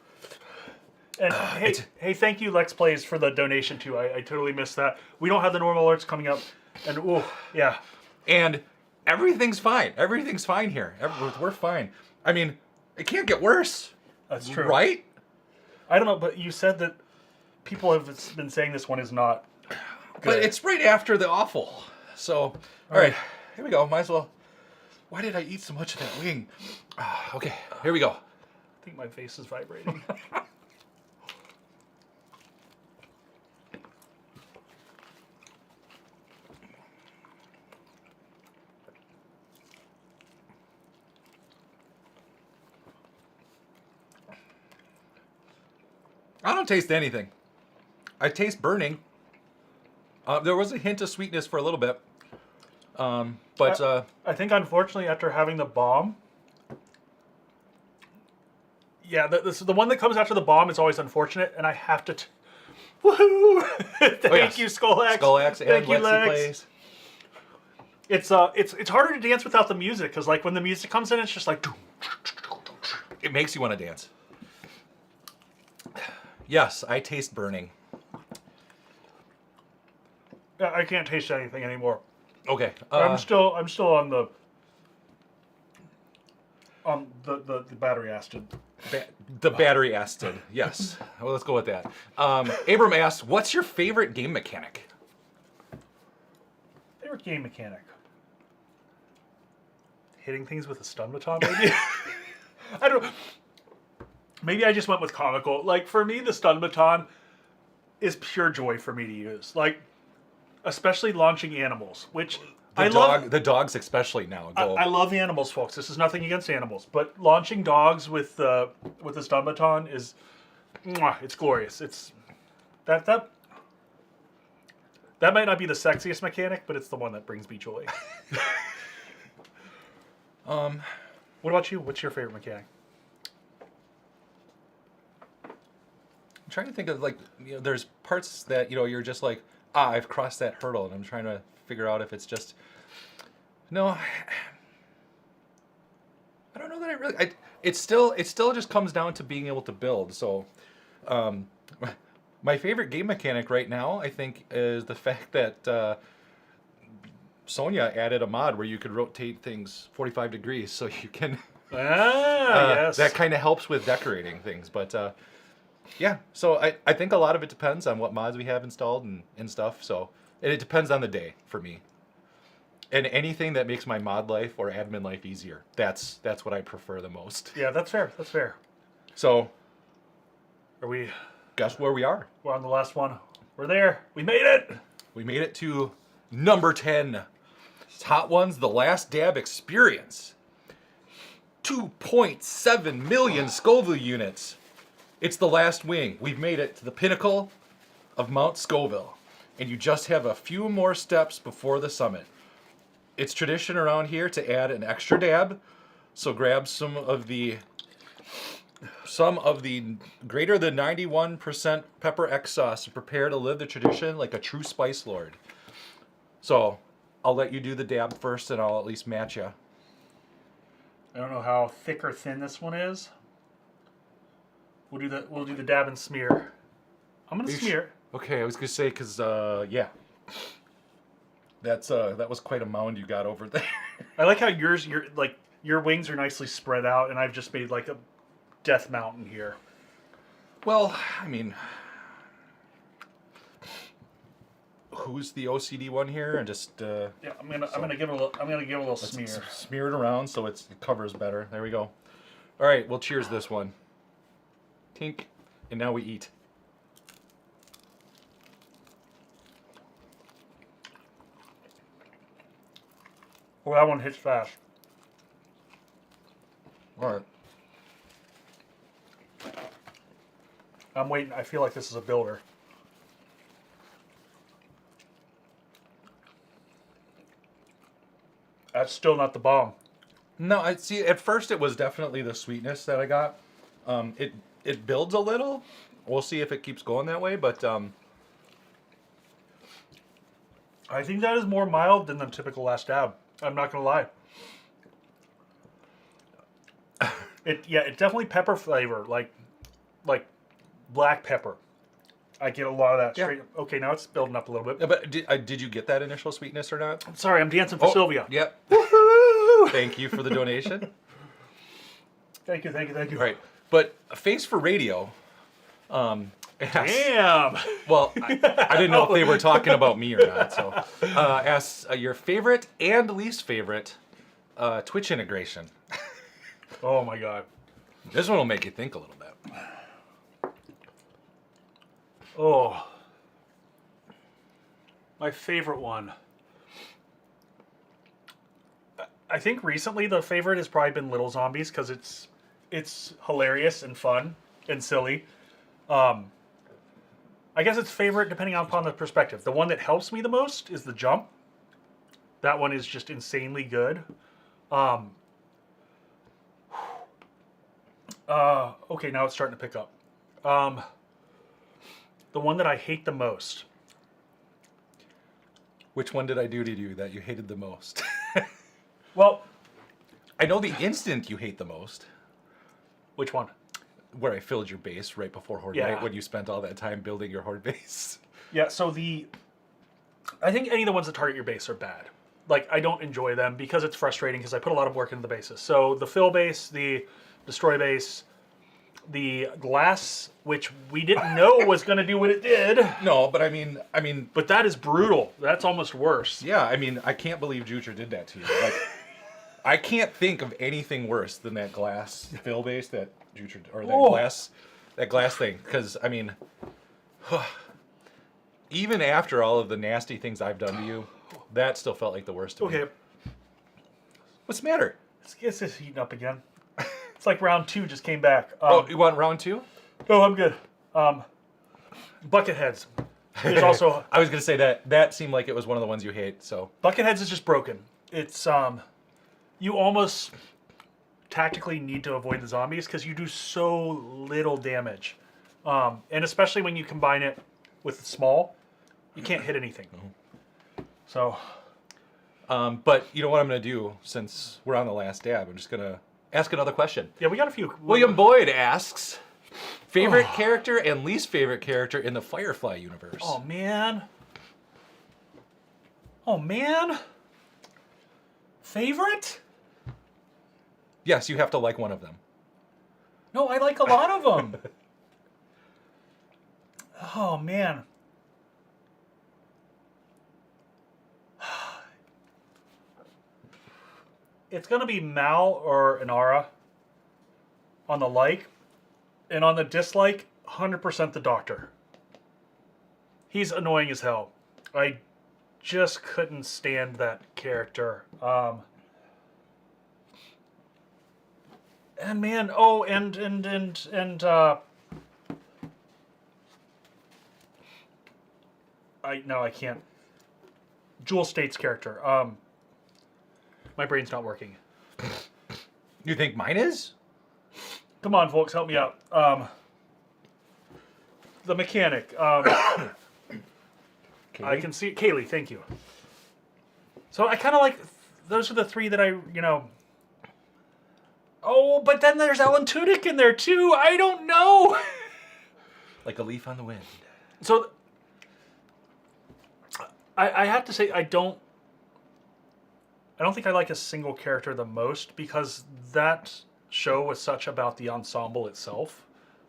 And hey, thank you, Lex Plays, for the donation too. I totally missed that. We don't have the normal alerts coming up, and yeah. And everything's fine. Everything's fine here. We're fine. I mean, it can't get worse. That's true. Right? I don't know, but you said that people have been saying this one is not good. But it's right after the awful. So, all right. Here we go. Might as well. Why did I eat so much of that wing? Okay, here we go. I think my face is vibrating. I don't taste anything. I taste burning. There was a hint of sweetness for a little bit. But I think, unfortunately, after having the bomb, yeah, the one that comes after the bomb is always unfortunate, and I have to. Woohoo! Thank you, Skullax. Skullax and Thank you, Lexi Lex. Plays. It's harder to dance without the music, because like when the music comes in, it's just like. It makes you want to dance. Yes, I taste burning. I can't taste anything anymore. Okay. I'm still on the battery acid. The battery acid. Yes. Well, let's go with that. Abram asks, "What's your favorite game mechanic?" Favorite game mechanic? Hitting things with a stun baton, maybe. I don't. Maybe I just went with comical. Like for me, the stun baton is pure joy for me to use. Like, especially launching animals, which I love. The dogs especially now. I love animals, folks. This is nothing against animals, but launching dogs with the stun baton is, it's glorious. It's that might not be the sexiest mechanic, but it's the one that brings me joy. What about you? What's your favorite mechanic? I'm trying to think of there's parts that you're just like, I've crossed that hurdle, and I'm trying to figure out if it's just. No, I don't know that I really. It still just comes down to being able to build. So, my favorite game mechanic right now, I think, is the fact that Sonia added a mod where you could rotate things 45 degrees, so you can. Yes. That kind of helps with decorating things, but. Yeah, so I think a lot of it depends on what mods we have installed and stuff. So it depends on the day for me. And anything that makes my mod life or admin life easier, that's what I prefer the most. Yeah, that's fair. That's fair. So, Are we? guess where we are? We're on the last one. We're there. We made it. We made it to Number 10. Hot Ones, The Last Dab Experience. 2.7 million Scoville units. It's the last wing. We've made it to the pinnacle of Mount Scoville. And you just have a few more steps before the summit. It's tradition around here to add an extra dab. So grab some of the greater than 91% pepper X sauce and prepare to live the tradition like a true spice lord. So I'll let you do the dab first and I'll at least match you. I don't know how thick or thin this one is. We'll do the dab and smear. I'm gonna smear. Okay, I was gonna say because yeah, that was quite a mound you got over there. I like how your wings are nicely spread out, and I've just made like a death mountain here. Well, I mean, who's the OCD one here? And just Yeah, I'm gonna give it a little smear. Smear it around so it covers better. There we go. All right, we'll cheers this one. Tink, and now we eat. Oh, that one hits fast. All right. I'm waiting. I feel like this is a builder. That's still not the bomb. No, I see. At first, it was definitely the sweetness that I got. It builds a little. We'll see if it keeps going that way, but I think that is more mild than the typical last dab. I'm not gonna lie. It's definitely pepper flavor, like black pepper. I get a lot of that straight. Yeah. Okay, now it's building up a little bit. Yeah, but did you get that initial sweetness or not? I'm sorry, I'm dancing for Sylvia. Yep. Thank you for the donation. Thank you. All right, but Face for Radio. Asked, Damn. well, I didn't know if they were talking about me or not. So, asks your favorite and least favorite Twitch integration. Oh my god. This one will make you think a little bit. Oh. My favorite one. I think recently the favorite has probably been Little Zombies because it's hilarious and fun and silly. I guess it's favorite depending upon the perspective. The one that helps me the most is the jump. That one is just insanely good. Okay, now it's starting to pick up. The one that I hate the most. Which one did I do to you that you hated the most? Well, I know the instant you hate the most. which one? Where I filled your base right before Horde Yeah. Night when you spent all that time building your Horde base. Yeah, so I think any of the ones that target your base are bad. Like, I don't enjoy them because it's frustrating because I put a lot of work into the bases. So the fill base, the destroy base, the glass, which we didn't know was going to do what it did. No, but I mean, But that is brutal. That's almost worse. yeah, I mean, I can't believe Jutra did that to you. Like, I can't think of anything worse than that glass fill base that Jutra, or that glass thing. Because I mean, even after all of the nasty things I've done to you, that still felt like the worst to me. Okay, What's the matter? it's just heating up again. It's like round 2 just came back. Oh, you want round 2? No, I'm good. Bucket heads. There's also I was gonna say that seemed like it was one of the ones you hate. So bucket heads is just broken. It's you almost tactically need to avoid the zombies because you do so little damage, and especially when you combine it with the small, you can't hit anything. So, but you know what I'm gonna do since we're on the last dab? I'm just gonna ask another question. yeah, we got a few. William Boyd asks, favorite character and least favorite character in the Firefly universe. Oh man. Oh man. Favorite? Yes, you have to like one of them. No, I like a lot of them. Oh man. It's gonna be Mal or Inara on the like, and on the dislike, 100% the Doctor. He's annoying as hell. I just couldn't stand that character. And man, oh, and I can't. Jewel State's character. My brain's not working. You think mine is? Come on, folks, help me out. The mechanic. I can see Kaylee. Thank you. So I kind of like those are the three that I. Oh, but then there's Alan Tudyk in there too. I don't know. Like a leaf on the wind. So I have to say I don't think I like a single character the most because that show was such about the ensemble itself.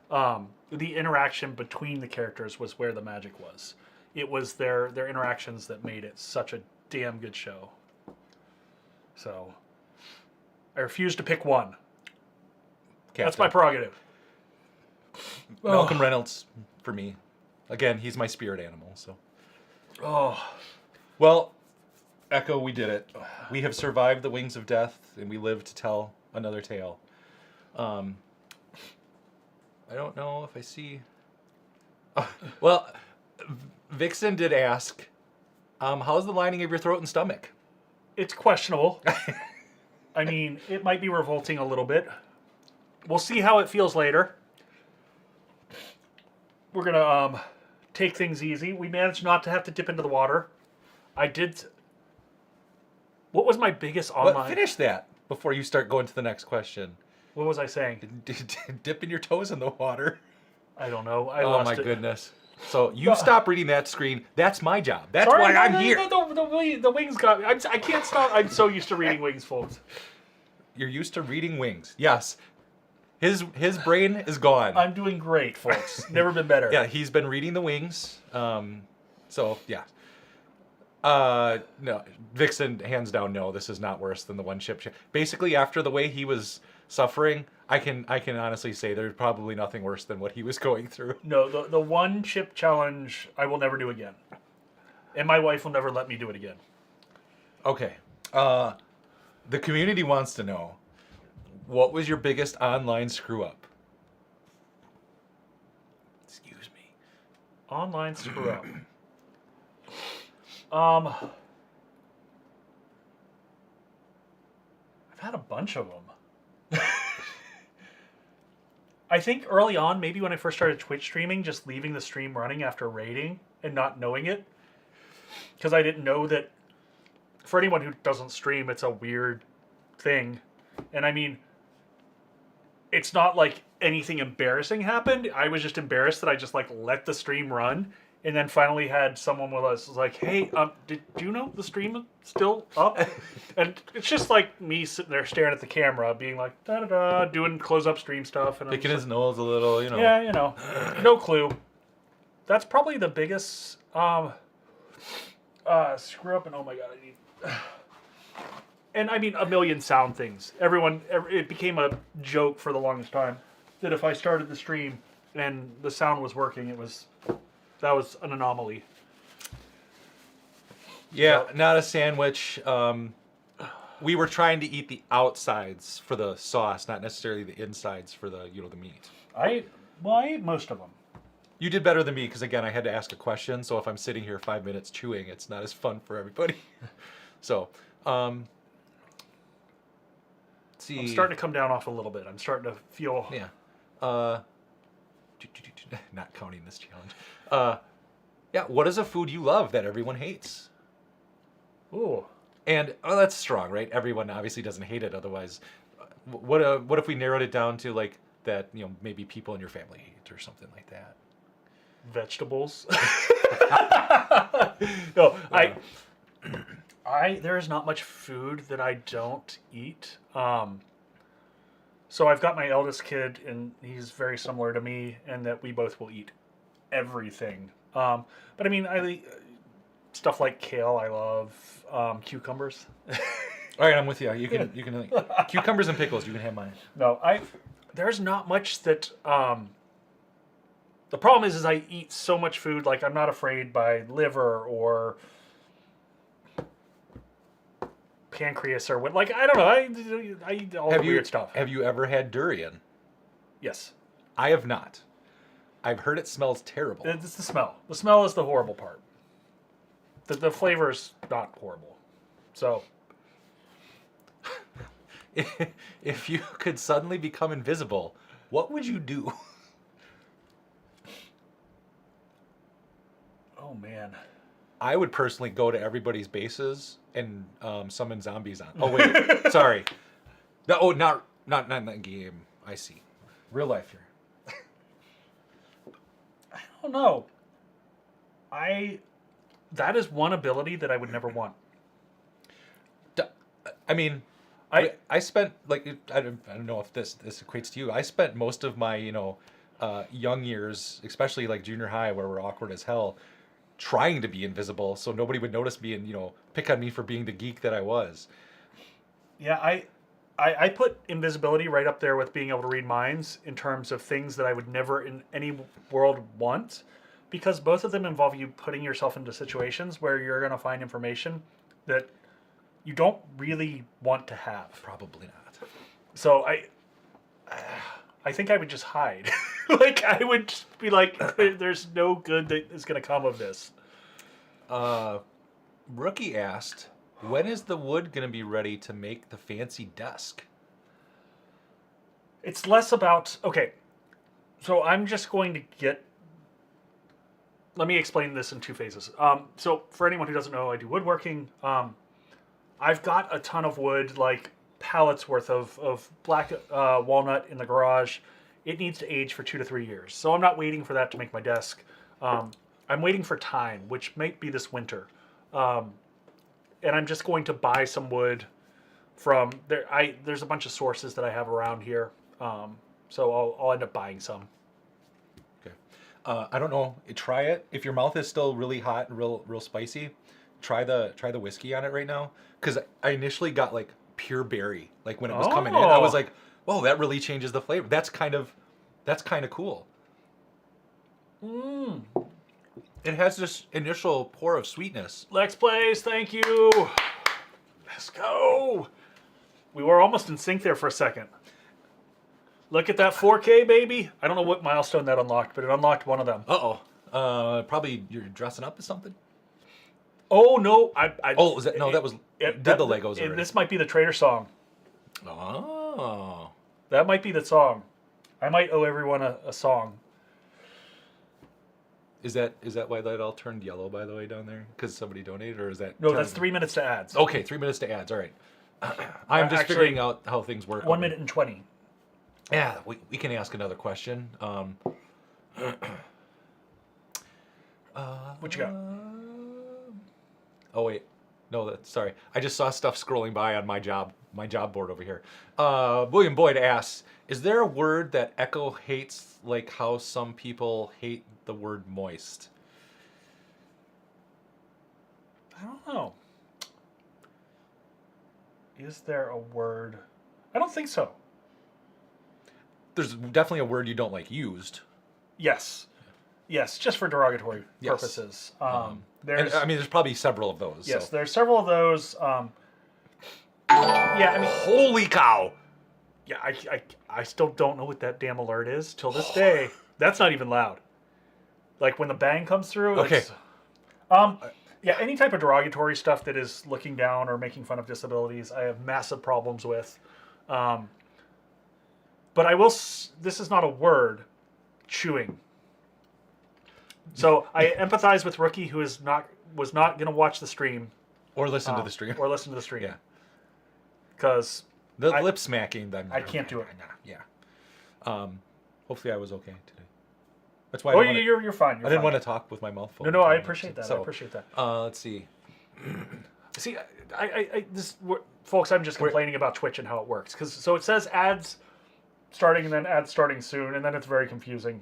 The interaction between the characters was where the magic was. It was their interactions that made it such a damn good show. So I refuse to pick one. Captain. That's my prerogative. Malcolm Reynolds for me. Again, he's my spirit animal. So. Oh. Well, Echo, we did it. We have survived the wings of death, and we live to tell another tale. I don't know if I see. Well, Vixen did ask, "How's the lining of your throat and stomach?" It's questionable. I mean, it might be revolting a little bit. We'll see how it feels later. We're gonna take things easy. We managed not to have to dip into the water. I did. What was my biggest online? Well, finish that before you start going to the next question. What was I saying? Dipping your toes in the water. I don't know. I Oh lost my it. goodness. So you stop reading that screen. That's my job. That's Sorry, why no, I'm no, here. No, the wings got me. I can't stop. I'm so used to reading wings, folks. You're used to reading wings. Yes. His brain is gone. I'm doing great, folks. Never been better. Yeah, he's been reading the wings. So yeah. No, Vixen, hands down, no. This is not worse than the one chip. Basically, after the way he was suffering, I can honestly say there's probably nothing worse than what he was going through. No, the one chip challenge I will never do again, and my wife will never let me do it again. Okay. The community wants to know, what was your biggest online screw up? Excuse me. Online screw up. I've had a bunch of them. I think early on, maybe when I first started Twitch streaming, just leaving the stream running after raiding and not knowing it. Because I didn't know that, for anyone who doesn't stream, it's a weird thing. And I mean, it's not like anything embarrassing happened. I was just embarrassed that I just like let the stream run. And then finally had someone with us was like, "Hey, did you know the stream is still up?" And it's just like me sitting there staring at the camera, being like, "Da da da," doing close-up stream stuff, and Picking his nose a little, Yeah, no clue. That's probably the biggest screw up. And oh my god, I need. And I mean, a million sound things. It became a joke for the longest time that if I started the stream and the sound was working, that was an anomaly. Yeah, not a sandwich. We were trying to eat the outsides for the sauce, not necessarily the insides for the the meat. I ate most of them. You did better than me because again, I had to ask a question. So if I'm sitting here 5 minutes chewing, it's not as fun for everybody. So, let's see. I'm starting to come down off a little bit. I'm starting to feel. Yeah. Not counting this challenge. Yeah. What is a food you love that everyone hates? Ooh. And that's strong, right? Everyone obviously doesn't hate it. Otherwise, what if we narrowed it down to like that? Maybe people in your family hate or something like that. Vegetables. No, there is not much food that I don't eat. So I've got my eldest kid, and he's very similar to me, and that we both will eat everything. But I mean, I eat stuff like kale. I love cucumbers. All right, I'm with you. You can cucumbers and pickles. You can have mine. No, there's not much that. The problem is I eat so much food. Like I'm not afraid by liver or pancreas or what. Like, I don't know. I eat all the weird stuff. Have you ever had durian? Yes. I have not. I've heard it smells terrible. It's the smell. The smell is the horrible part. The flavor's not horrible. So, if you could suddenly become invisible, what would you do? oh man. I would personally go to everybody's bases and summon zombies on. Oh wait, sorry. No, oh, not in that game. I see. Real life here. I don't know. That is one ability that I would never want. I mean, I spent like I don't know if this equates to you. I spent most of my young years, especially like junior high, where we're awkward as hell, trying to be invisible so nobody would notice me and pick on me for being the geek that I was. Yeah, I put invisibility right up there with being able to read minds in terms of things that I would never in any world want, because both of them involve you putting yourself into situations where you're going to find information that you don't really want to have. Probably not. So I think I would just hide. Like, I would just be like, there's no good that is going to come of this. Rookie asked, when is the wood going to be ready to make the fancy desk? It's less about, okay, so I'm just going to get, let me explain this in two phases. So for anyone who doesn't know, I do woodworking. I've got a ton of wood, like pallets worth of black walnut in the garage. It needs to age for 2 to 3 years. So I'm not waiting for that to make my desk. I'm waiting for time, which might be this winter. And I'm just going to buy some wood from there. There's a bunch of sources that I have around here. So I'll end up buying some. Okay. I don't know. Try it. If your mouth is still really hot and real spicy, try the whiskey on it right now. Because I initially got like pure berry, like when it was coming in. I was like, whoa, that really changes the flavor. That's kind of cool. It has this initial pour of sweetness. Lex Plays, thank you. Let's go. We were almost in sync there for a second. Look at that 4K, baby. I don't know what milestone that unlocked, but it unlocked one of them. Probably you're dressing up as something. Oh no! Was that no? That was the Legos already. This might be the Trader song. Oh, that might be the song. I might owe everyone a song. Is that why that all turned yellow, by the way, down there? Because somebody donated, or is that? No, that's 3 minutes to ads. Okay, 3 minutes to ads. All right. I'm just figuring out how things work. 1 minute and 20. Yeah, we can ask another question. What you got? Oh wait, no, sorry. I just saw stuff scrolling by on my job board over here. William Boyd asks, is there a word that Echo hates, like how some people hate the word moist? I don't know. Is there a word? I don't think so. There's definitely a word you don't like used. Yes, just for derogatory purposes. There's probably several of those. Yes, so. there's several of those. Holy cow! Yeah, I still don't know what that damn alert is till this day. That's not even loud. Like when the bang comes through. Okay. Any type of derogatory stuff that is looking down or making fun of disabilities, I have massive problems with. But I will. This is not a word. Chewing. So I empathize with Rookie, who was not going to watch the stream or listen to the stream. Yeah. Because the lip smacking. I can't do it. Yeah. Hopefully I was okay today. That's why. You're fine. I didn't want to talk with my mouth full. No, I appreciate that. So, I appreciate that. Let's see. See, folks, I'm just complaining about Twitch and how it works. So it says ads starting and then ads starting soon, and then it's very confusing.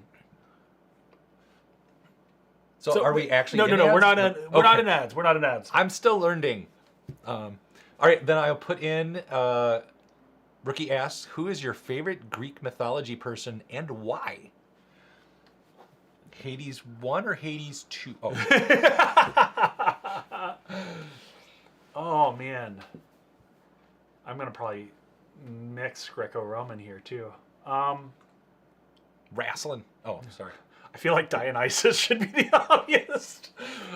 So are we actually? No. We're not in ads. We're not in ads. I'm still learning. All right, then I'll put in. Rookie asks, "Who is your favorite Greek mythology person and why?" Hades 1 or Hades 2? Oh. Oh man. I'm gonna probably mix Greco-Roman here too. Wrestling. Oh, sorry. I feel like Dionysus should be the obvious.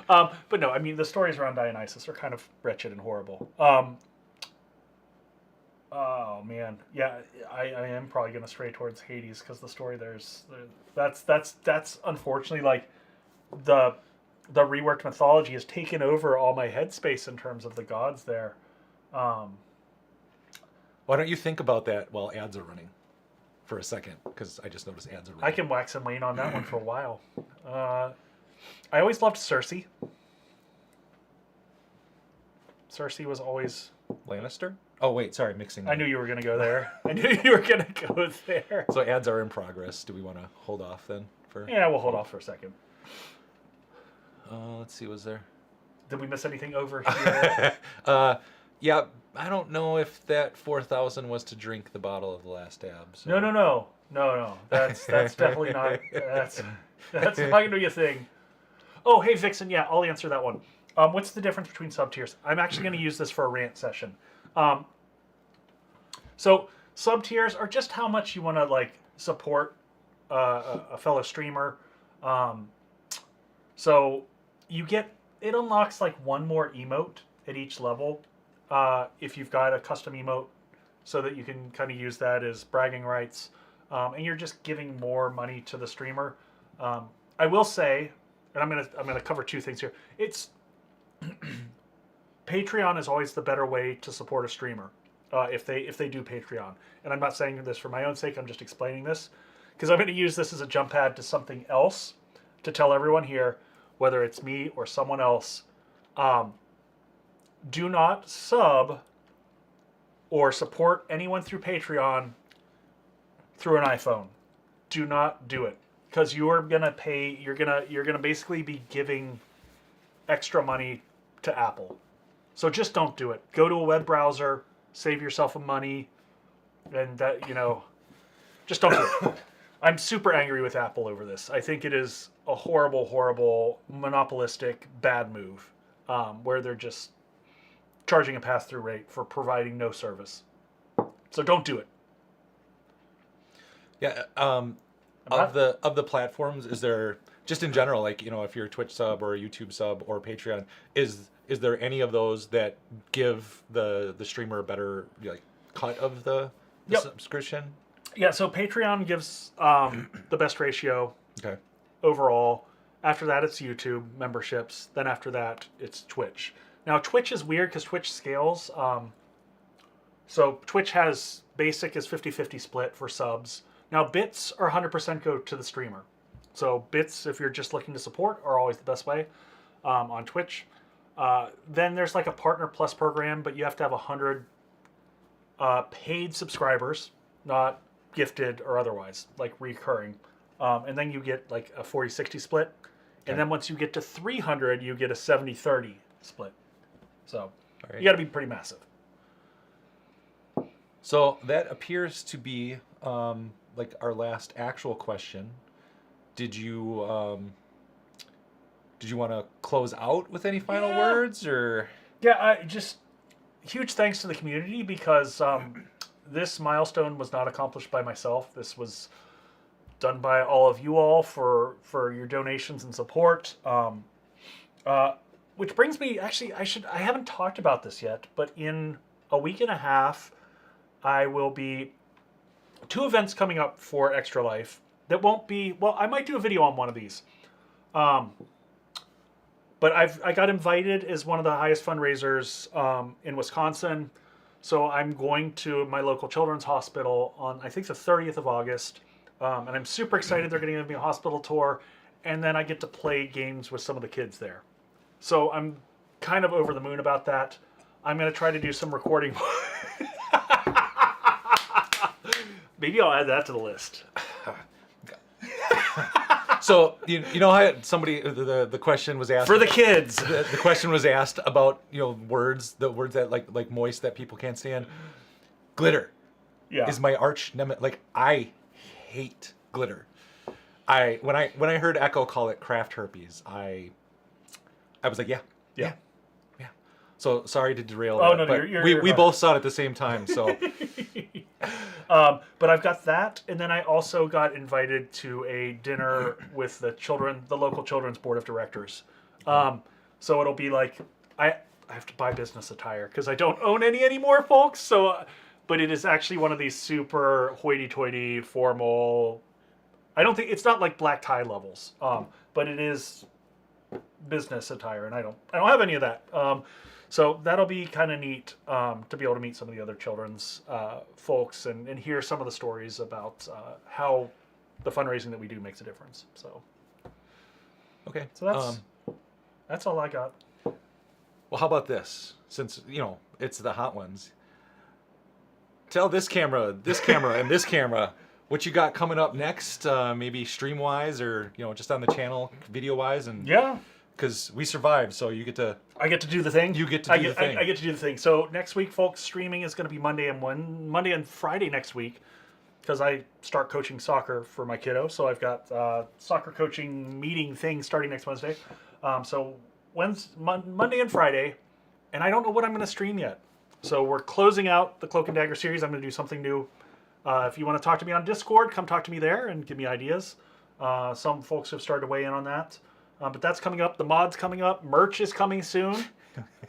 But no, I mean, the stories around Dionysus are kind of wretched and horrible. Oh man, yeah, I am probably gonna stray towards Hades because the story that's unfortunately like the reworked mythology has taken over all my headspace in terms of the gods there. Why don't you think about that while ads are running for a second? Because I just noticed ads are running. I can wax and wane on that one for a while. I always loved Cersei. Cersei was always... Lannister? Oh, wait, sorry, mixing. I knew you were going to go there. I knew you were going to go there. So ads are in progress. Do we want to hold off then? Yeah, we'll hold off for a second. Let's see, was there... Did we miss anything over here? Yeah, I don't know if that 4,000 was to drink the bottle of the last dab. So. No. That's definitely not. That's not going to be a thing. Oh, hey Vixen. Yeah, I'll answer that one. What's the difference between sub tiers? I'm actually going to use this for a rant session. So sub tiers are just how much you want to like support a fellow streamer. So you get it unlocks like one more emote at each level. If you've got a custom emote, so that you can kind of use that as bragging rights, and you're just giving more money to the streamer. I will say, and I'm gonna cover two things here. It's Patreon is always the better way to support a streamer if they do Patreon. And I'm not saying this for my own sake. I'm just explaining this because I'm going to use this as a jump pad to something else to tell everyone here, whether it's me or someone else. Do not sub or support anyone through Patreon through an iPhone. Do not do it because you are gonna pay. You're gonna basically be giving extra money to Apple. So just don't do it. Go to a web browser, save yourself some money, and that just don't do it. I'm super angry with Apple over this. I think it is a horrible, horrible, monopolistic, bad move where they're just charging a pass-through rate for providing no service. So don't do it. Yeah. Of the platforms, is there just in general, like if you're a Twitch sub or a YouTube sub or Patreon, is there any of those that give the streamer a better cut of the subscription? Yeah. So Patreon gives the best ratio. Okay. Overall. After that, it's YouTube memberships. Then after that, it's Twitch. Now, Twitch is weird because Twitch scales. So Twitch has basic is 50-50 split for subs. Now, bits are 100% go to the streamer. So bits, if you're just looking to support, are always the best way on Twitch. Then there's like a Partner Plus program, but you have to have 100 paid subscribers, not gifted or otherwise, like recurring. And then you get like a 40-60 split. Okay. And then once you get to 300, you get a 70-30 split. So you got to be pretty massive. So that appears to be like our last actual question. Did you want to close out with any final words or? Yeah, I just huge thanks to the community because this milestone was not accomplished by myself. This was done by all of you all for your donations and support. Which brings me, actually, I haven't talked about this yet, but in a week and a half, I will be 2 events coming up for ExtraLife that won't be, well, I might do a video on one of these. But I got invited as one of the highest fundraisers in Wisconsin. So I'm going to my local children's hospital on, I think, the 30th of August. And I'm super excited. They're going to give me a hospital tour. And then I get to play games with some of the kids there. So I'm kind of over the moon about that. I'm going to try to do some recording. Maybe I'll add that to the list. So you know how somebody the question was asked for the kids. The question was asked about words that like moist that people can't stand. Glitter is my arch nemesis. Like I hate glitter. When I heard Echo call it craft herpes, I was like yeah. So sorry to derail Oh, that, no, but you're we fine. both saw it at the same time. So But I've got that, and then I also got invited to a dinner with the local children's board of directors. So it'll be like I have to buy business attire because I don't own any anymore, folks. So, but it is actually one of these super hoity-toity, formal. I don't think it's not like black tie levels, but it is business attire, and I don't have any of that. So that'll be kind of neat to be able to meet some of the other children's folks and hear some of the stories about how the fundraising that we do makes a difference. So okay. So that's all I got. Well, how about this? Since it's the hot ones. Tell this camera, and this camera, what you got coming up next. Maybe stream wise, or just on the channel, video wise, and Yeah. Because we survived, so you get to. I get to do the thing. You get to do the thing. I get to do the thing. So next week, folks, streaming is going to be Monday and Friday next week, because I start coaching soccer for my kiddo. So I've got soccer coaching meeting thing starting next Wednesday. So Monday and Friday, and I don't know what I'm going to stream yet. So we're closing out the Cloak and Dagger series. I'm going to do something new. If you want to talk to me on Discord, come talk to me there and give me ideas. Some folks have started to weigh in on that. But that's coming up. The mod's coming up. Merch is coming soon.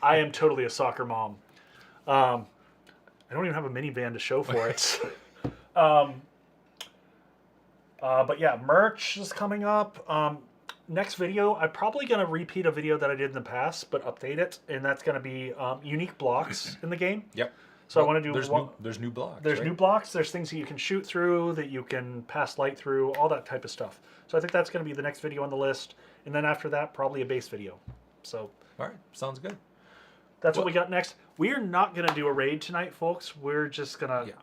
I am totally a soccer mom. I don't even have a minivan to show for it. But yeah, merch is coming up. Next video, I'm probably going to repeat a video that I did in the past, but update it. And that's going to be unique blocks in the game. Yep. So I want to do... There's new blocks. There's right? new blocks. There's things that you can shoot through, that you can pass light through, all that type of stuff. So I think that's going to be the next video on the list. And then after that, probably a base video. So all right, sounds good. That's what we got next. We are not going to do a raid tonight, folks. We're just going to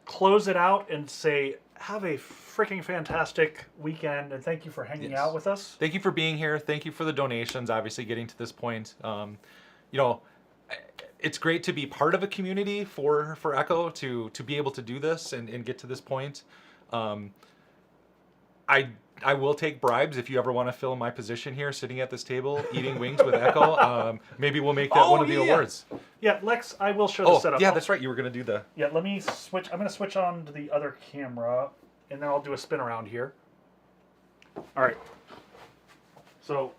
close it out and say, have a freaking fantastic weekend, and thank you for hanging out with us. Thank you for being here. Thank you for the donations, obviously getting to this point. It's great to be part of a community for Echo to be able to do this and get to this point. I will take bribes if you ever want to fill my position here, sitting at this table, eating wings with Echo. Maybe we'll make that one of the awards. Yeah, Lex, I will show the setup. Yeah, that's right. You were going to do the... Yeah, let me switch. I'm going to switch on to the other camera, and then I'll do a spin around here. All right. So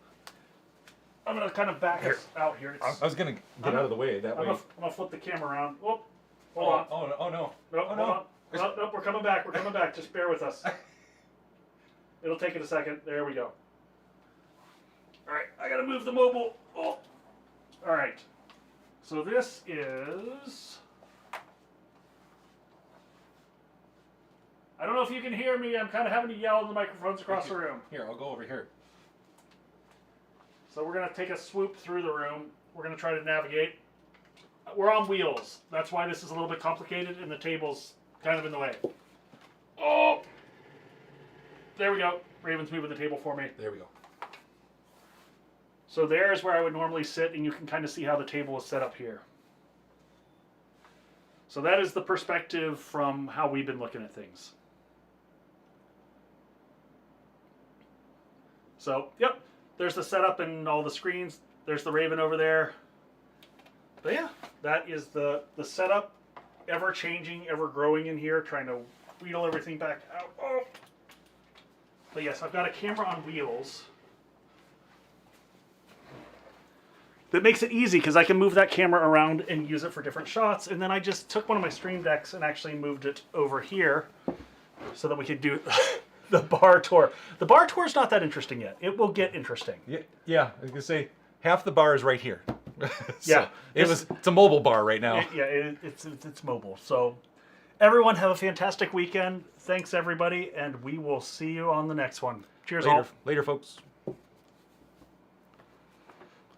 I'm going to kind of back us out here. I was going to get out of the way. That way. I'm going to flip the camera around. Oh, hold on. Oh, no. Nope, hold on. Nope, we're coming back. We're coming back. Just bear with us. It'll take it a second. There we go. All right, I got to move the mobile. Oh. All right. So this is... I don't know if you can hear me. I'm kind of having to yell in the microphones across the room. Here, I'll go over here. So we're going to take a swoop through the room. We're going to try to navigate. We're on wheels. That's why this is a little bit complicated, and the table's kind of in the way. Oh! There we go. Raven's moving the table for me. There we go. So there's where I would normally sit, and you can kind of see how the table is set up here. So that is the perspective from how we've been looking at things. So, yep, there's the setup and all the screens. There's the Raven over there. But yeah, that is the setup. Ever changing, ever growing in here, trying to wheel everything back out. Oh. But yes, I've got a camera on wheels that makes it easy because I can move that camera around and use it for different shots. And then I just took one of my stream decks and actually moved it over here so that we could do the bar tour. The bar tour is not that interesting yet. It will get interesting. Yeah. I was gonna say half the bar is right here. Yeah, it's a mobile bar right now. It's mobile. So everyone have a fantastic weekend. Thanks everybody, and we will see you on the next one. Cheers, all. Later, folks.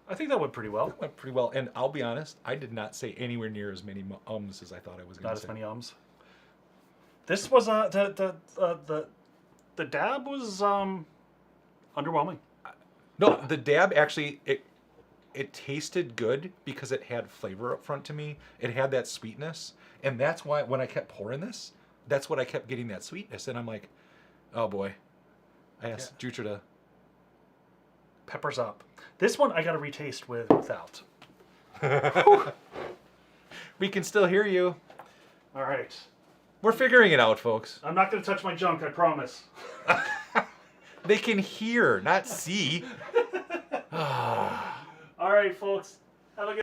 I think that went pretty well. That went pretty well, and I'll be honest, I did not say anywhere near as many ums as I thought I was going to say. Not as many ums. This was the dab was underwhelming. No, the dab actually it tasted good because it had flavor up front to me. It had that sweetness, and that's why when I kept pouring this, that's what I kept getting, that sweetness, and I'm like, oh boy. I asked Jutra to peppers up. This one I got to retaste without. We can still hear you. All right. We're figuring it out, folks. I'm not going to touch my junk, I promise. They can hear, not see. All right, folks. Have a good